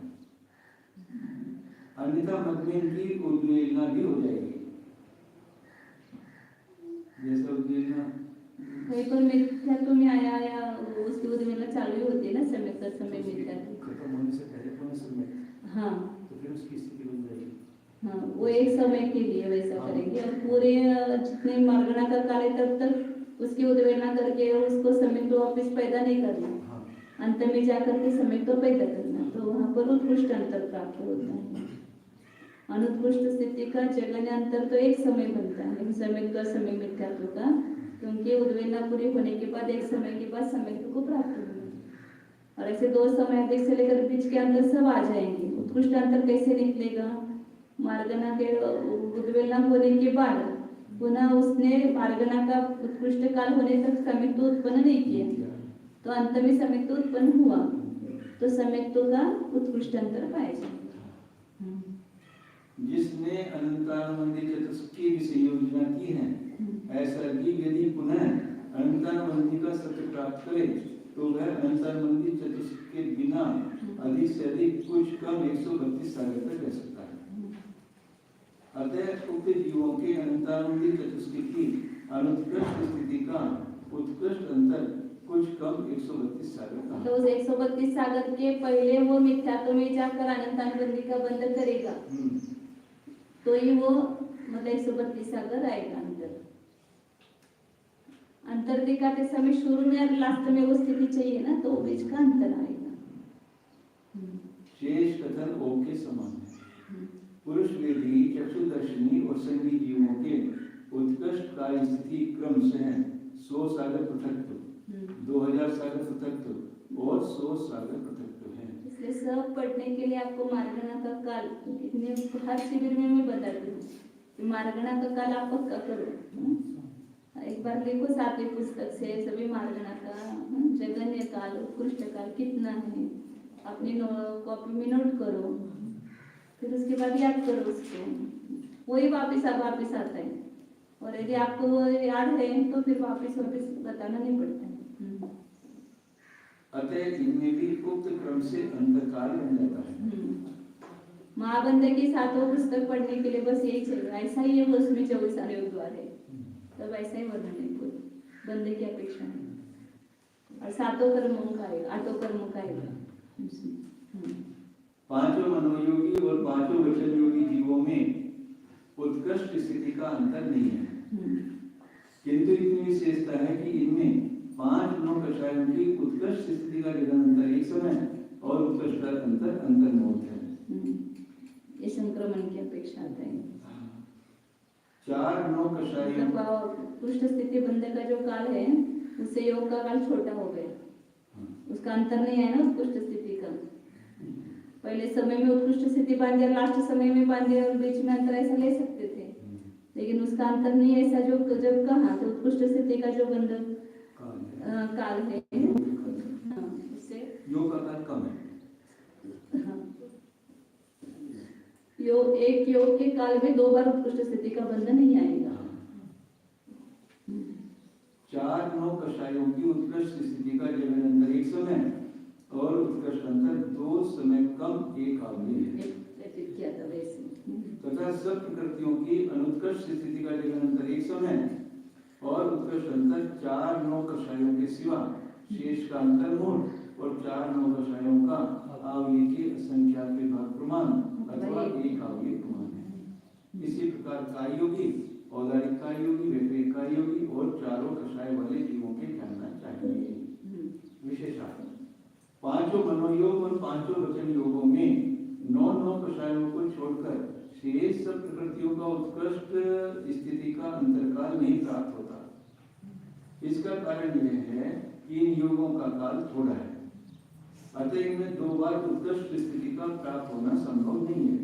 अन्यथा मत में इनकी उद्वेलना भी हो जाएगी। जैसा उद्वेलना कहीं पर मिथ्यात्व में आया उसकी उद्वेलना चालू ही होती है ना, सम्यक और सम्यक मिथ्यात्व खत्म होने से पहले पुनः सम्यक, हाँ तो फिर उसकी स्थिति बन जाएगी। हाँ, वो एक समय के लिए वैसा करेंगे और पूरे जितने मार्गना का काल है तब तक उसकी उद्वेलना करके उसको समय तो वापस पैदा नहीं करना, अंत में जाकर के समय तो पैदा करना, तो वहाँ पर उत्कृष्ट अंतर प्राप्त होता है। अनुत्कृष्ट स्थिति का जगन्य अंतर तो एक समय बनता है, समय का समय मिथ्यात्व का, क्योंकि उद्वेलना पूरी होने के बाद एक समय के बाद समय को प्राप्त होगा, और ऐसे 2 समय अधिक से लेकर बीच के अंतर सब आ जाएंगे। उत्कृष्ट अंतर कैसे निकलेगा? मार्गना के उद्वेलना होने के बाद पुनः उसने मार्गना का उत्कृष्ट काल होने तक समित्व उत्पन्न नहीं किया, तो अंत में समित्व उत्पन्न हुआ, तो समित्व का उत्कृष्ट अंतर पाया जाएगा। जिसने अनंतानुबंधी चतुष्की की संयोजना की है, ऐसा जीव यदि पुनः अनंतानुबंधी का सत्य प्राप्त करे तो वह अनंतानुबंधी चतुष्क के बिना अधिक से अधिक कुछ कम 132 सागर तक रह सकता है। अतः उक्त जीवों के अनंतानुबंधी चतुष्क की अनुत्कृष्ट स्थिति का उत्कृष्ट अंतर कुछ कम 132 सागर का। तो उस 132 सागर के पहले वो मिथ्यात्व में जाकर अनंतानुबंधी का बंध करेगा, तो ही वो मतलब 132 सागर आएगा अंतर। अंतर दिखाते समय शुरू में और लास्ट में वो स्थिति चाहिए ना, तो बीच का अंतर आएगा। शेष कथन ओम के समान है। पुरुष वेदी, चक्षुदर्शिनी और संगी जीवों के उत्कृष्ट काय स्थिति क्रम से 100 सागर पृथक्त्व, 2000 सागर पृथक्त्व और 100 सागर पृथक्त्व है। इसलिए सब पढ़ने के लिए आपको मार्गना का काल कितने हर शिविर में मैं बताती हूँ कि मार्गना का काल आप पक्का करो। एक बार देखो सातवीं पुस्तक से सभी मार्गणा का जगन्य काल उत्कृष्ट काल कितना है अपनी कॉपी में नोट करो, फिर उसके बाद याद करो उसको, वही वापस आता है। और यदि आपको वो याद है तो फिर वापस बताना नहीं पड़ता है। अतः इनमें भी उक्त क्रम से अंतकाल बन जाता है। महाबंध की सातों पुस्तक पढ़ने के लिए बस यही चाहिए, ऐसा ही है वो, उसमें 24 सारे द्वार है, तब ऐसा ही वर्णन है कोई बंदे की अपेक्षा नहीं। और सातों कर्मों का है, आठों कर्मों का है। पांचों मनोयोगी और पांचों वचन योगी जीवों में उत्कृष्ट स्थिति का अंतर नहीं है, किंतु इतनी विशेषता है कि इनमें 5 नौ कषायों की उत्कृष्ट स्थिति का निरंतर एक समय और उत्कृष्ट अंतर अंतर्मोद है। ये संक्रमण की अपेक्षा आता है। 4 नौ कषायों उत्कृष्ट स्थिति बंदे का जो काल है उससे योग का काल छोटा हो गया, उसका अंतर नहीं है ना उत्कृष्ट स्थिति का। पहले समय में उत्कृष्ट स्थिति बांधे, लास्ट समय में बांधे और बीच में अंतर ऐसा ले सकते थे, लेकिन उसका अंतर नहीं है ऐसा जो जब कहा तो उत्कृष्ट स्थिति का जो बंधन काल है उससे योग का काल कम है। एक योग के काल में 2 बार उत्कृष्ट स्थिति का बंधन नहीं आएगा। 4 नौ कषायों की उत्कृष्ट स्थिति का जगन्यंतर एक समय और उत्कृष्ट अंतर 2 समय कम एक अवधि है। तथा सब प्रकृतियों की अनुत्कृष्ट स्थिति का जगन्यंतर एक समय और उत्कृष्ट अंतर 4 नौ कषायों के सिवा शेष का अंतर मूल और 4 नौ कषायों का आवली के असंख्यात विभाग प्रमाण अथवा एक आवली प्रमाण है। इसी प्रकार काय योगी, औदारिक काय योगी, व्यतिरिक्त काय योगी और चारों कषाय वाले जीवों के जानना चाहिए। विशेषार्थ 5 मनोयोग और 5 वचन योगों में 9 कषायों को छोड़कर शेष सब प्रकृतियों का उत्कृष्ट स्थिति का अंतरकाल नहीं प्राप्त होता। इसका कारण यह है कि इन योगों का काल थोड़ा है, अतः इनमें 2 बार उत्कृष्ट स्थिति का प्राप्त होना संभव नहीं है,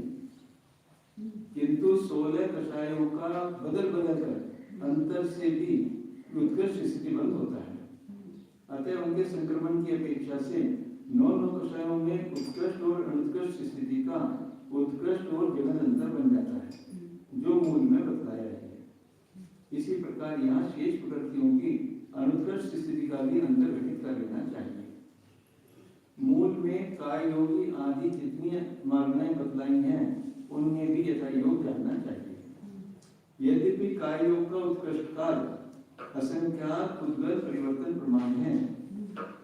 किंतु 16 कषायों का बदल कर अंतर से भी उत्कृष्ट स्थिति बंद होता है। अतः उनके संक्रमण की अपेक्षा से 9 कषायों में उत्कृष्ट और अनुत्कृष्ट स्थिति का उत्कृष्ट और जगन अंतर बन जाता है, जो मूल में बतलाया है। इसी प्रकार यहाँ शेष प्रकृतियों की अनुत्कृष्ट स्थिति का भी अंतर घटित कर लेना चाहिए। मूल में काय योगी आदि जितनी मार्गणाएं बतलाई हैं उनमें भी यथा योग जानना चाहिए। यद्यपि काय योग का उत्कृष्ट काल असंख्यात उद्गत परिवर्तन प्रमाण है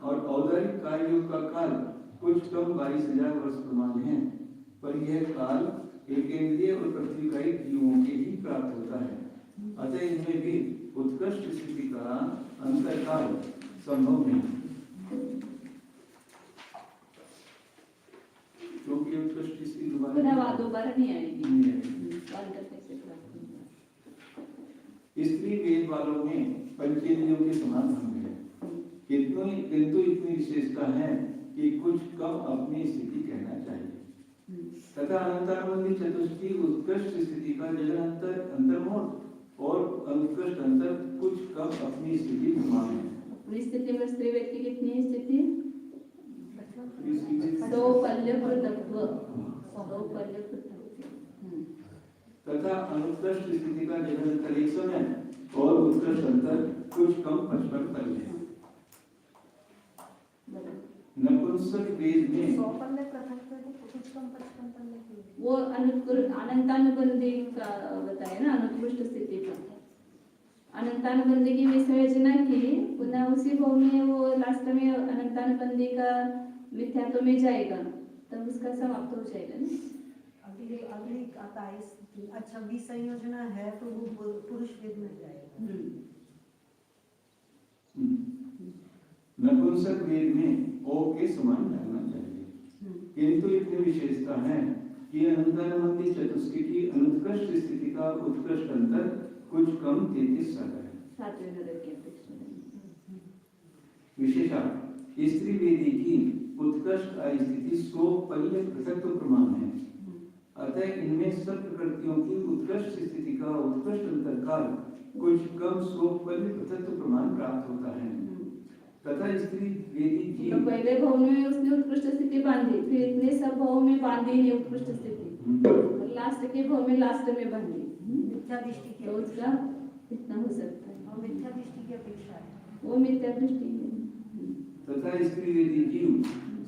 और औदारिक काय योग का काल कुछ कम 22,000 वर्ष प्रमाण है, पर यह काल एकेंद्रीय और पृथ्वीकायिक जीवों के ही प्राप्त होता है। अतः इनमें भी उत्कृष्ट स्थिति का अंतरकाल संभव नहीं, क्योंकि उत्कृष्ट स्थिति दोबारा नहीं आएगी। स्त्री वेद वालों में पंचेंद्रियों के समान धर्म है, किंतु इतनी विशेषता है कि कुछ कम अपनी स्थिति कहना चाहिए। तथा अनंतानुबंधी चतुष्टय उत्कृष्ट स्थिति का जगन अंतर्मोद और उत्कृष्ट अंतर कुछ कम अपनी स्थिति समान है। अपनी स्थिति में स्त्री व्यक्ति कितनी है स्थिति? 100 पल्य पृथक्त्व। तथा अनुत्कृष्ट स्थिति का जगन अंतर एक समय और उत्कृष्ट अंतर कुछ कम 55 पल्य है। नपुंसक वेद में 100 पल्ले पृथक्त्व कुछ कम 55 पल्ले वो अनंतानुबंधी का बताया ना, अनुत्कृष्ट स्थिति का अनंतानुबंधी की विसर्जना की, पुनः उसी भाव में वो लास्ट में अनंतानुबंधी का मिथ्यात्व में जाएगा, तब उसका समाप्त हो जाएगा ना। अगली आता है अच्छा विसंयोजना है तो वो पुरुष वेद में जाएगा। नपुंसक वेद में ओ के समान जानना चाहिए, किंतु इतनी विशेषता है कि अनंतानुबंधी चतुष्की की अनुत्कृष्ट स्थिति का उत्कृष्ट अंतर कुछ कम 33 साल है। विशेषार्थ स्त्री वेदी की उत्कृष्ट स्थिति 100 पल्य पृथक्त्व प्रमाण है, अतः इनमें सब प्रकृतियों की उत्कृष्ट स्थिति का उत्कृष्ट अंतरकाल कुछ कम स्वपल्य पृथक प्रमाण प्राप्त होता है तथा स्त्री वेदी तो जीव पहले भाव में उसने उत्कृष्ट स्थिति बांधी, फिर इतने सब भाव में बांधी नहीं उत्कृष्ट स्थिति, लास्ट के भाव में लास्ट में बांधी। मिथ्या दृष्टि की तो उसका इतना हो सकता है, और मिथ्या दृष्टि की अपेक्षा है। वो मिथ्या दृष्टि है। तथा स्त्री वेदी जीव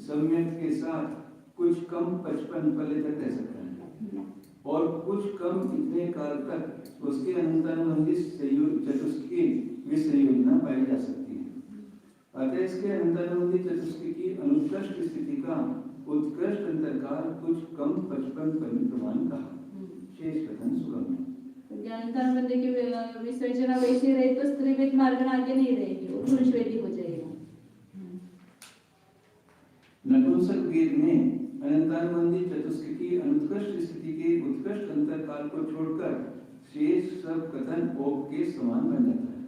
सम्यक के साथ कुछ कम 55 पल्ले तक रह सकता है और कुछ कम इतने काल तक उसके अंतर्मंदित चतुष्की विसंयोजना पाई जा सकती है। अतः इसके अंतर्मंदित चतुष्की की अनुत्कृष्ट स्थिति का उत्कृष्ट अंतरकाल कुछ कम 55 पल्ले प्रमाण कहा। शेष कथन सुगम है। ज्ञान बंदे की विसर्जना वैसे रहे तो स्त्री वेद मार्ग आगे नहीं रहेगी, वो पुरुष वेदी हो जाएगा। नपुंसक वेद में अनंतानुबंधी चतुष्क की अनुत्कृष्ट स्थिति के उत्कृष्ट अंतरकाल को छोड़कर शेष सब कथन ओप के समान बन जाता है,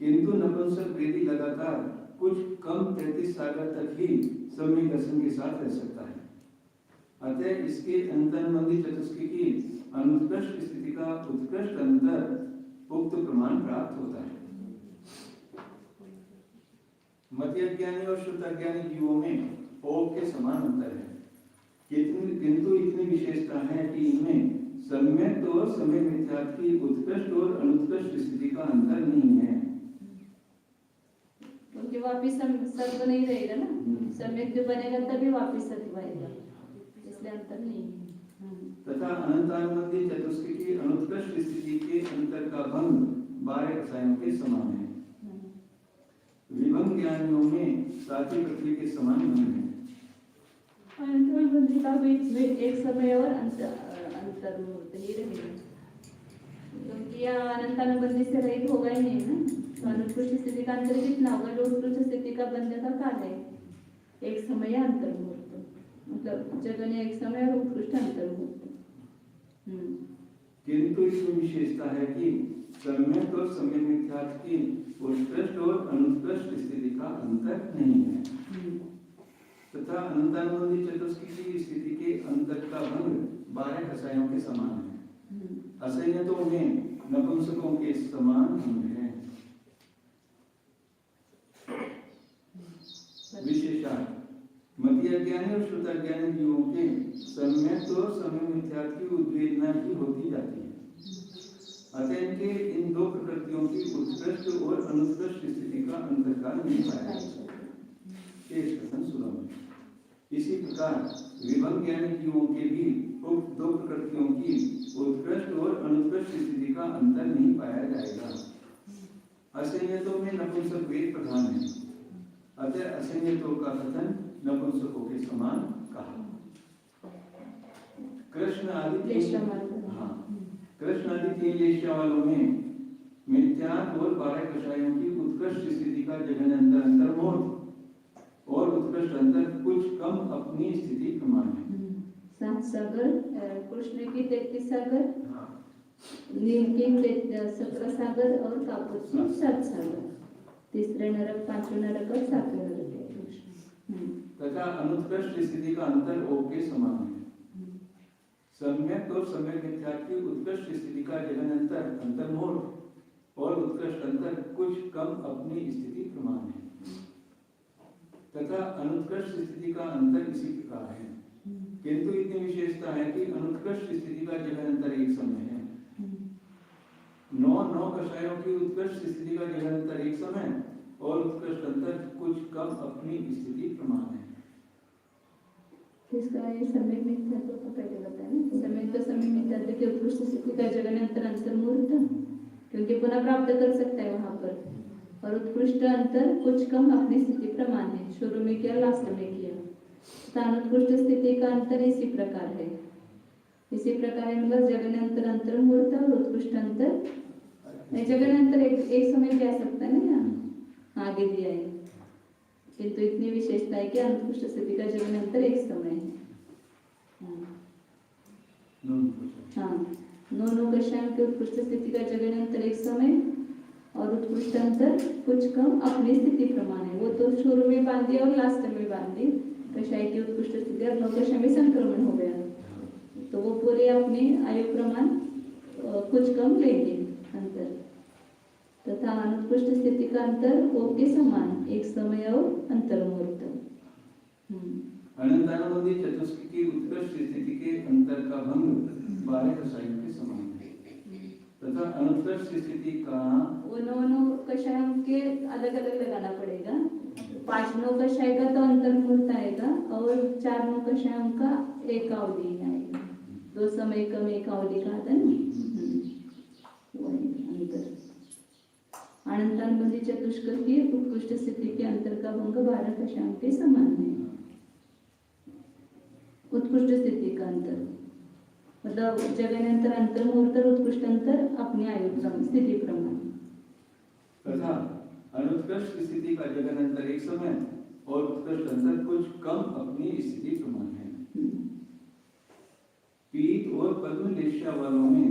किंतु नपुंसक वेदी लगातार कुछ कम 33 सागर तक ही सम्यक दर्शन के साथ रह सकता है। अतः इसके अंतर्मंदी चतुष्क की अनुत्कृष्ट स्थिति का उत्कृष्ट अंतर उक्त प्रमाण प्राप्त होता है। मध्यज्ञानी और श्रुतज्ञानी जीवों में ओप के समान अंतर है, किंतु इतनी विशेषता है कि इनमें सम्यक और सम्यक मिथ्यात्व की उत्कृष्ट और अनुत्कृष्ट स्थिति का अंतर नहीं है। क्योंकि वापिस सत्व नहीं रहेगा ना, सम्यक जो बनेगा तभी वापिस सत्व आएगा, इसलिए अंतर नहीं है। तथा अनंतानुबंधी चतुष्क की अनुत्कृष्ट स्थिति के अंतर का भंग 12 रसायनों के समान है। विभंग ज्ञानियों में साथी पृथ्वी के समान भंग है। अनंतानुबंधी का बीच में एक समय और अंतर मुहूर्त ही रहेगा, क्योंकि यह अनंतानुबंधी से रहित होगा ही नहीं ना। तो अनुत्कृष्ट स्थिति का अंतर कितना होगा, जो उत्कृष्ट स्थिति का बंधन का काल है एक समय या अंतर मुहूर्त, मतलब जगन एक समय और उत्कृष्ट अंतर मुहूर्त। किंतु इसमें विशेषता है कि सम्यक और सम्यक मिथ्यात्व की उत्कृष्ट और अनुत्कृष्ट स्थिति का अंतर नहीं है, तथा अनंतानुबंधी चतुष्क की स्थिति के अंतर का भंग 12 रसायनों के समान है। असंयतों में नपुंसकों के समान भंग है। विशेषार्थ मध्यज्ञानी और श्रुतज्ञानी जीवों के सम्यक और सम्यक मिथ्यात्व की उद्वेदना ही होती जाती है। अतः इनके इन दो प्रकृतियों की उत्कृष्ट और अनुत्कृष्ट स्थिति का अंतरकाल नहीं पाया। शेष कथन सुगम है। इसी प्रकार विभंग ज्ञानी जीवों के भी उक्त दो प्रकृतियों की उत्कृष्ट और अनुत्कृष्ट स्थिति का अंतर नहीं पाया जाएगा। असंयतों में नपुंसक वेद प्रधान है, अतः असंयतों का कथन नपुंसकों के समान कहा। कृष्ण आदि तीन लेशिया वालों में मिथ्यात्व और 12 कषायों की उत्कृष्ट स्थिति का जगन अंतर मोह और उत्कृष्ट अंतर कुछ कम अपनी स्थिति प्रमाण है। 7 सागर, कृष्ण की 33 सागर, नील की 17 सागर और कापुर की 7 सागर, तीसरे नरक, 5वें नरक और 7वें नरक। तथा अनुत्कृष्ट स्थिति का अंतर ओप के समान है। सम्यक और सम्यक मिथ्यात्व की उत्कृष्ट स्थिति का जगन अंतर मोह और उत्कृष्ट अंतर कुछ कम अपनी स्थिति प्रमाण है, तथा अनुत्कृष्ट स्थिति का अंतर इसी प्रकार है, किंतु इतनी विशेषता है कि अनुत्कृष्ट स्थिति का जगन अंतर एक समय है। 9 कषायों की उत्कृष्ट स्थिति का जगन अंतर एक समय और उत्कृष्ट अंतर कुछ कम अपनी स्थिति प्रमाण है। इसका ये सम्यक मिथ्यात्व को पहले बताया ना, सम्यक तो सम्यक मिथ्यात्व की उत्कृष्ट स्थिति का जगन अंतर मुहूर्त, क्योंकि पुनः प्राप्त कर सकता है वहां पर, और उत्कृष्ट अंतर कुछ कम अपनी स्थिति प्रमाण है, शुरू में किया लास्ट में किया। अनुत्कृष्ट स्थिति का अंतर इसी प्रकार है, इसी प्रकार है, मतलब जगन अंतर मुहूर्त और उत्कृष्ट अंतर। जगन अंतर एक समय जा सकता है ना, यहाँ आगे दिया है, किंतु इतनी विशेषता है कि अनुत्कृष्ट स्थिति का जगन अंतर एक समय है। हाँ, 9 कषायों के उत्कृष्ट स्थिति का जगन अंतर एक समय और उत्कृष्ट अंतर कुछ कम अपनी स्थिति प्रमाण है। वो तो शुरू में बांधी और लास्ट में बांधी, कषाय की उत्कृष्ट स्थिति और 9 कषाय में संक्रमण हो गया। तो वो पूरे अपने आयु प्रमाण कुछ कम लेंगे अंतर। तथा अनुत्कृष्ट स्थिति का अंतर ओ के समान, एक समय और अंतर मुहूर्त। अनंतानुबंधी चतुष्क की उत्कृष्ट स्थिति के अंतर का भंग 12 कषायों के समान है। तथा अनुत्कृष्ट स्थिति का उन्होंने कषायों के अलग अलग लगाना पड़ेगा। 5 नौ कषाय का तो अंतर मुहूर्त आएगा और 4 नौ कषायों का एक अवधि आएगा। 2 समय कम एक अवधि का था ना, वही अंतर। अनंतानुबंधी चतुष्क की उत्कृष्ट स्थिति के अंतर का भंग 12 कषायों के समान है। उत्कृष्ट स्थिति का अंतर मतलब जगन्यंतर अंतर मुहूर्त और उत्कृष्ट अंतर अपने आयु स्थिति प्रमाण। तथा अनुत्कृष्ट स्थिति का जगन्यंतर एक समय और उत्कृष्ट अंतर कुछ कम अपनी स्थिति प्रमाण है। पीत और पद्म लेश्या वालों में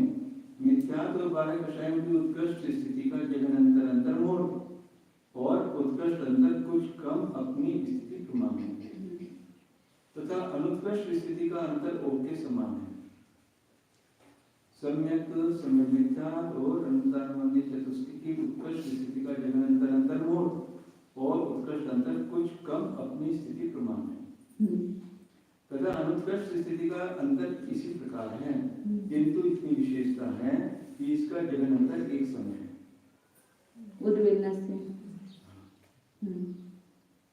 मिथ्यात्व और 12 कषायों की उत्कृष्ट स्थिति का जगन्यंतर अंतर मुहूर्त और उत्कृष्ट अंतर कुछ कम अपनी स्थिति प्रमाण है। तथा अनुत्कृष्ट स्थिति का अंतर ओम के समान है। सम्यक सम्यक मिथ्यात्व और अनंतानुबंधी चतुष्क की उत्कृष्ट स्थिति का जगन्यंतर अंतर मुहूर्त और उत्कृष्ट अंतर कुछ कम अपनी स्थिति प्रमाण है। तथा अनुत्कृष्ट स्थिति का अंतर इसी प्रकार है, किंतु इतनी विशेषता है कि इसका जगन्यंतर एक समय है। उद्वेलना से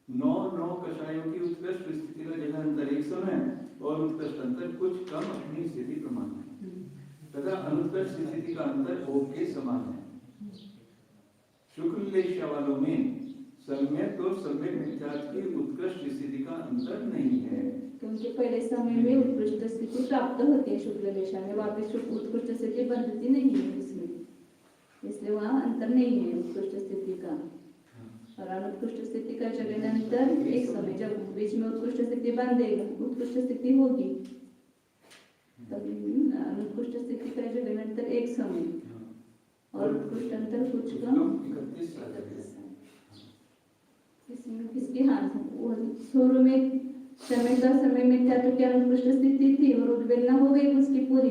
9 कषायों की उत्कृष्ट स्थिति का जगन्यंतर एक समय और उत्कृष्ट अंतर कुछ कम अपनी स्थिति प्रमाण है। तथा अनुत्कृष्ट स्थिति का अंतर ओम के समान है। शुक्ल लेश्या वालों में सम्यक और सम्यक मिथ्यात्व की उत्कृष्ट स्थिति का अंतर नहीं है, क्योंकि पहले समय में उत्कृष्ट स्थिति प्राप्त होती है शुक्ल लेशा में, वापिस उत्कृष्ट स्थिति बनती नहीं है इसमें, इसलिए वहाँ अंतर नहीं है उत्कृष्ट स्थिति का। और अनुत्कृष्ट स्थिति का जगन्यंतर एक समय, जब बीच में उत्कृष्ट स्थिति बांधेगा उत्कृष्ट स्थिति होगी, तभी अनुत्कृष्ट स्थिति का जगन्यंतर एक समय और उत्कृष्ट अंतर कुछ कम 31 साल है। इसमें किसकी हाथ शुरू में समय का समय मिथ्यात्व की अनुत्कृष्ट स्थिति थी और उद्वेलना हो गई उसकी पूरी,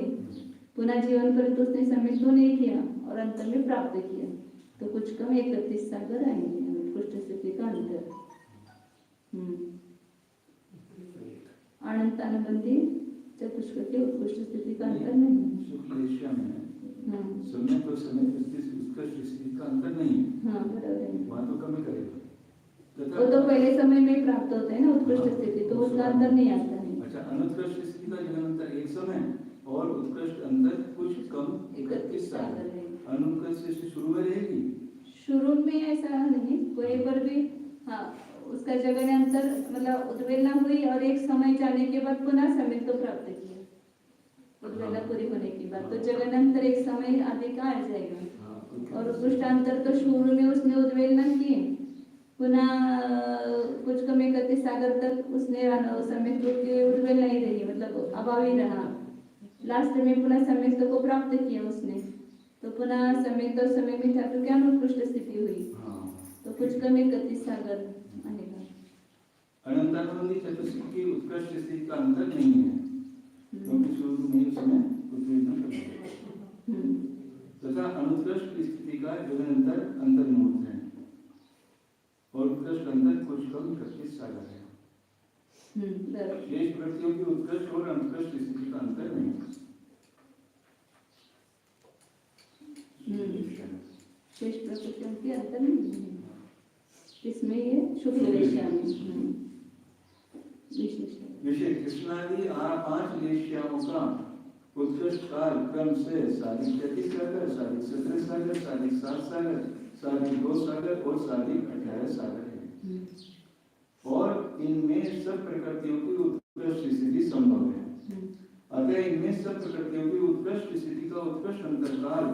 पुनः जीवन परंतु उसने समय तो नहीं किया और अंत में प्राप्त किया, तो कुछ कम 31 सागर आएंगे अनुत्कृष्ट स्थिति का अंतर। अनंतानुबंधी चतुष्क की उत्कृष्ट स्थिति का अंतर नहीं। शुक्ल लेश्या में सम्यक और सम्यक उत्कृष्ट स्थिति का अंतर नहीं है। हाँ बराबर है। वहाँ तो कमी करेगा। वो तो पहले समय में प्राप्त होता है ना उत्कृष्ट स्थिति, तो उसका अंतर नहीं आता है। अच्छा, अनुत्कृष्ट स्थिति का जगन्यंतर एक समय और उत्कृष्ट अंतर कुछ कम 31 साल है। अनुत्कृष्ट स्थिति शुरू में रहेगी, शुरू में ऐसा नहीं कोई पर भी। हाँ, उसका जगन्यंतर मतलब उद्वेलना हुई और एक समय जाने के बाद पुनः समय तो प्राप्त किया, उद्वेलना पूरी होने के बाद, तो जगन्यंतर एक समय आदि का आ जाएगा। और उत्कृष्टांतर तो शुरू में उसने उद्वेलना की, पुनः कुछ कम 31 सागर तक उसने सम्यक के उद्वेलना ही रही, मतलब अभाव ही रहा। लास्ट में पुनः सम्यक को प्राप्त किया उसने, तो पुनः सम्यक और समय में था तो क्या अनुत्कृष्ट स्थिति हुई, तो कुछ कम 31 सागर आएगा। अनंतानुबंधी चतुष्क की उत्कृष्ट स्थिति का अंतर नहीं है, क्योंकि शुरू में उसमें उद्वेलना करता है। तथा अनुत्कृष्ट स्थिति का जगन्यंतर अंतर मुहूर्त है और उत्कृष्ट अंतर कुछ कम 31 सागर है। शेष प्रकृतियों की उत्कृष्ट और अनुत्कृष्ट स्थिति का अंतर नहीं है। शेष प्रकृतियों के अंतर नहीं है इसमें, ये शुक्ल लेश्या में विषय कृष्णादि 5 लेश्याओं का उत्कृष्ट काल क्रम से साधिक 33 सागर, साधिक 17 सागर, साधिक 7 सागर, साधिक 2 सागर और साधिक 18 सागर है। और इनमें सब प्रकृतियों की उत्कृष्ट स्थिति संभव है। अतः इनमें सब प्रकृतियों की उत्कृष्ट स्थिति का उत्कृष्ट अंतरकाल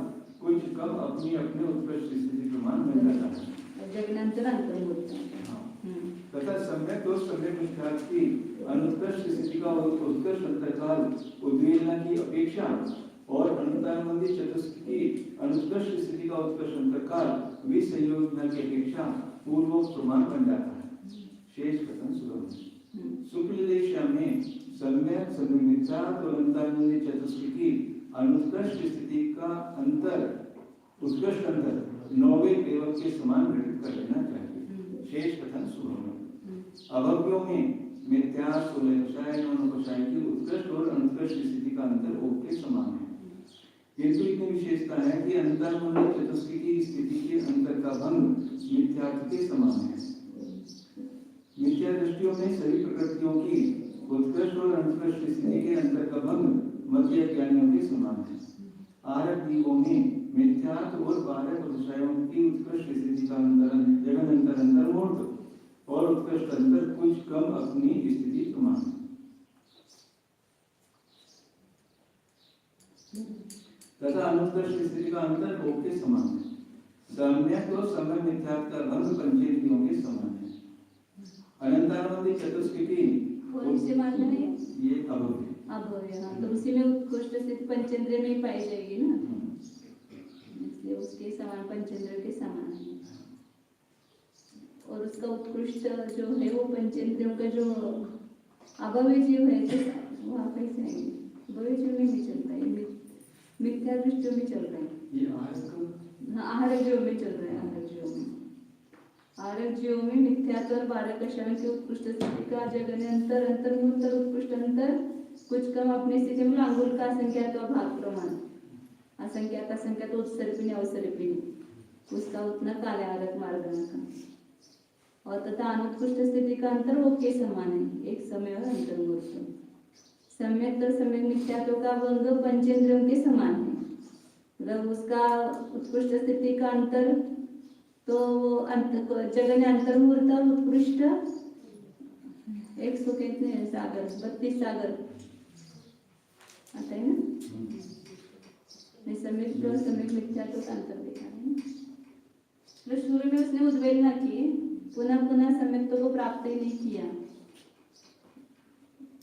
कुछ कम अपनी अपने उत्कृष्ट स्थिति प्रमाण मिल जाता है। जगन्यंतर अंतर होता है। तथा सम्यक और सम्यक मिथ्यात्व की अनुत्कृष्ट स्थिति का उत्कृष्ट अंतरकाल उद्वेलना की अपेक्षा और अनंतानुबंधी चतुष्क की अनुत्कृष्ट स्थिति का उत्कृष्ट अंतरकाल विसंयोजना की अपेक्षा पूर्वोक्त प्रमाण बन जाता है। शेष कथन सुगम। शुक्ल लेश्या में सम्यक समिमित्यात् और अंतर्मंदी चतुष्की अनुत्कृष्ट स्थिति का अंतर उत्कृष्ट अंतर नौवे देवक के समान घटित कर लेना चाहिए। शेष कथन सुनो। अभव्यों में मिथ्या सोलकषाय नौनकषाय की उत्कृष्ट और अनुत्कृष्ट स्थिति का अंतर ओक के समान है, किंतु इतनी विशेषता है कि अंतर्मंडी चतुष्की की स्थिति के अंतर का भंग मिथ्यात्व के समान है। मिथ्या दृष्टियों में सभी प्रकृतियों की उत्कृष्ट और अनुत्कृष्ट स्थिति के अंतर का भंग मध्य ज्ञानियों के समान है। आरक दीवों में मिथ्यात्व और बारक विषयों की उत्कृष्ट स्थिति का अंतर जगन अंतर अंतर्मूर्त और उत्कृष्ट अंतर कुछ कम अपनी स्थिति समान है। तथा अनुत्कृष्ट स्थिति का अंतर भोग के समान है। सम्यक और समय मिथ्यात्व का भंग पंचेंद्रियों के समान है। अनंतानंदी चतुष्की कौन से मानना है? ये अभव्य। अभव्य, हाँ, तो उसी में उत्कृष्ट स्थिति पंचेंद्रिय में ही पाई जाएगी ना, इसलिए उसके समान पंचेंद्रिय के समान है। और उसका उत्कृष्ट जो है वो पंचेंद्रियों का जो अभव्य जीव है वो आप कैसे आएंगे? अभव्य जीव में भी चलता है, मिथ्या दृष्टियों में चल रहा है। ये आरक, हाँ, आहरक जीव में चल रहा है। आरक जीव में मिथ्यात्व और बारक विषयों की उत्कृष्ट स्थिति का जगन अंतर अंतर्मूर्त और उत्कृष्ट अंतर कुछ कम अपनी स्थिति में अंगुल का असंख्यात भाग प्रमाण असंख्यात असंख्यात उत्सर्पिणी अवसर्पिणी उसका उतना काले आरक मार्गना का और तथा अनुत्कृष्ट स्थिति का अंतर वो के समान है, एक समय और अंतर्मूर्त। सम्यक और सम्यक मिथ्यात्व का भंग पंचेंद्रियों के समान है, मतलब उसका उत्कृष्ट स्थिति का अंतर तो जगन अंतर्मूर्त और उत्कृष्ट 100 कितने हैं सागर 32 सागर आता है ना। नहीं, सम्यक और सम्यक मिथ्यात्व का अंतर देखा है। तो शुरू में उसने उद्वेलना की, पुनः पुनः सम्यक्त्व को प्राप्त ही नहीं किया,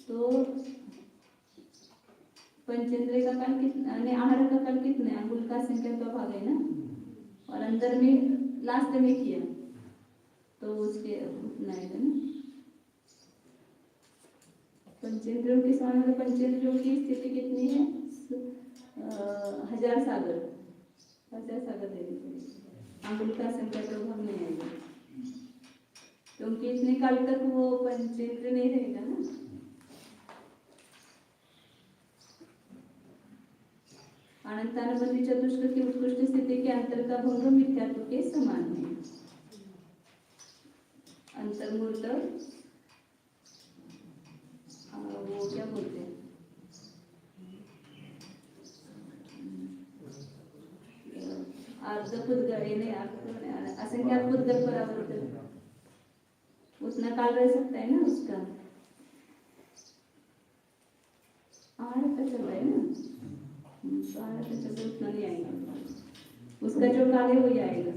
तो पंचेंद्रिय का काल कितना, आहर का काल कितना है, अंगुल का संख्या का भाग है ना, और अंदर में लास्ट में किया तो उसके उतना है ना। पंचेंद्रियों के समान में पंचेंद्रियों की स्थिति कितनी है? 1000 सागर देने पड़ेगा, अंगुल का संख्या का भाग नहीं आएगा, क्योंकि इतने काल तक वो पंचेंद्रिय नहीं रहेगा ना। अनंतानुबंधी चतुष्क की उत्कृष्ट स्थिति के अंतर का भंग मिथ्यात्व के समान है। अंतर्मूर्त वो क्या बोलते हैं, असंख्यात पुद्गल परावर्तन उतना काल रह सकता है ना उसका, आहर का चल रहा है ना, उतना नहीं आएगा, उसका जो काल है वही आएगा।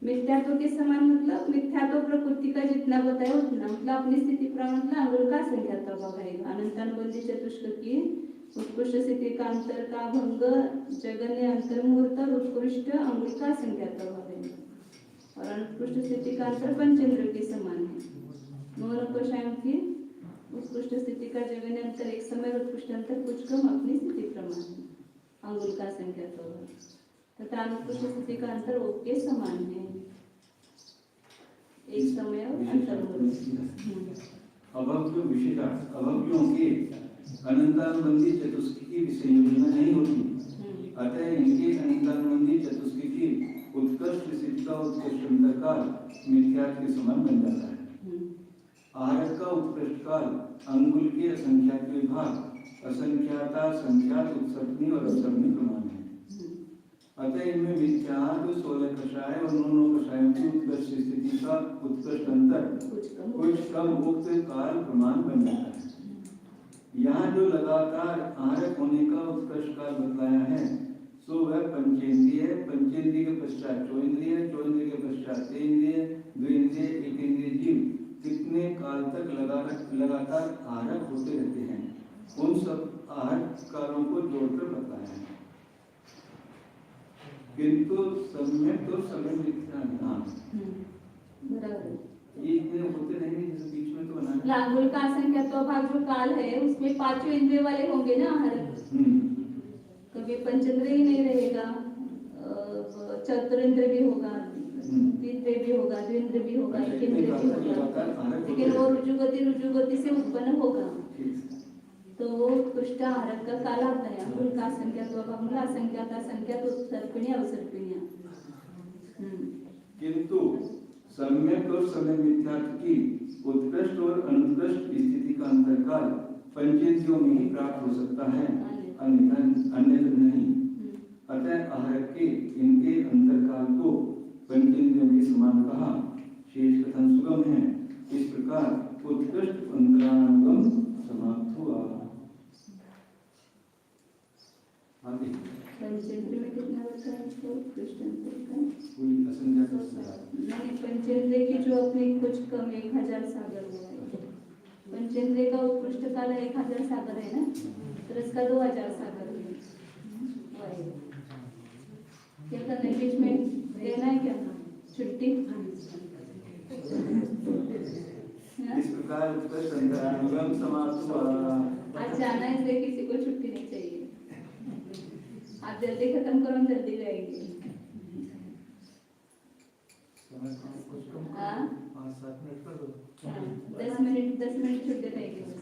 मिथ्यात्व के समान मतलब मिथ्यात्व प्रकृति का जितना बताया उतना, मतलब अपनी स्थिति प्रमाण अंगुल का संख्यात्व भाग आएगा। अनंतानुबंधी चतुष्क की उत्कृष्ट स्थिति का अंतर का भंग जगन्य अंतर्मूर्त और उत्कृष्ट अंगुल का संख्यात्व भाग आएगा, और अनुत्कृष्ट स्थिति का अंतर पंचेंद्रिय के समान है। मौनकोशायों की उत्कृष्ट स्थिति का जगन अंतर एक समय उत्कृष्ट अंतर कुछ कम अपनी स्थिति प्रमाण अंगुल का संख्यात्व तथा अनुत्कृष्ट स्थिति का अंतर ओक के समान है, एक समय और अंतर्मूर्त। अभव्य विषयता अभव्यों के अनंतानुबंधी चतुष्की की विसंयोजना नहीं होती, अतः इनके अनंतानुबंधी चतुष्की की उत्कृष्ट स्थिति का उत्कृष्ट अंतर काल मिथ्यात्व के समान बन जाता है। आहरक का उत्कृष्ट काल अंगुल के असंख्यात विभाग असंख्याता संख्यात उत्सर्पणी और अवसर्पणी प्रमाण है। अतः इनमें मिथ्यात्व 16 कषाय और 9 कषायों की उत्कृष्ट स्थिति का उत्कृष्ट अंतर कुछ कम उक्त काल प्रमाण बन जाता है। यहाँ जो लगातार आहरक होने का उत्कृष्ट काल बतलाया है सो वह पंचेंद्रिय, पंचेंद्रिय के पश्चात चौंद्रिय, चौंद्रिय के पश्चात तेंद्रिय, द्विंद्रिय, एकेंद्रिय जीव कितने काल तक लगातार आहरक होते रहते हैं, उन सब आहरक कालों को जोड़कर बताया है। किंतु सम्यक तो समय मिथ्या, बराबर ये इतने होते नहीं, जैसे बीच में तो बना है। लांगुल का असंख्यात्व भाग जो काल है उसमें पांचों इंद्रिय वाले होंगे ना आहारक। कभी पंचेंद्रिय ही नहीं रहेगा, चतुरेंद्र भी होगा, द्विन्द्रिय भी होगा, द्विन्द्रिय भी होगा, एक इंद्रिय भी होगा, लेकिन वो रुजुगति से उत्पन्न होगा। तो वो उत्कृष्ट आहारक का काल आता है। अंगुल का असंख्यात्व भाग मतलब असंख्यात असंख्यात उत्सर्पिणी अवसर्पिणियां। किंतु सम्यक और सम्यक मिथ्यार्थ की उत्कृष्ट और अनुत्कृष्ट स्थिति का अंतरकाल पंचेंद्रियों में ही प्राप्त हो सकता है, अन्यथा नहीं। अतः आहारक के इनके अंतरकाल को पंचेंद्रियों के समान कहा। शेष कथन सुगम है। इस प्रकार उत्कृष्ट अंतरांगम समाप्त हुआ। आगे पंचेंद्रिय में कितना बचा है इसको? उत्कृष्ट अंतरकाल कोई असंख्यात नहीं, पंचेंद्रिय की जो अपने कुछ कम 1000 सागर हुआ है। पंचेंद्रिय का उत्कृष्ट काल 1000 सागर है ना, तो इसका 2000 सागर है। क्या करना है बीच में? देना है क्या छुट्टी? इस प्रकार उत्कृष्ट अंतरांगम समाप्त हुआ। आज जाना है इसलिए किसी को छुट्टी नहीं चाहिए। आप जल्दी खत्म करो, हम जल्दी जाएंगे। हाँ 5-7 मिनट कर दो। 10 मिनट छुट्टी रहेगी बस।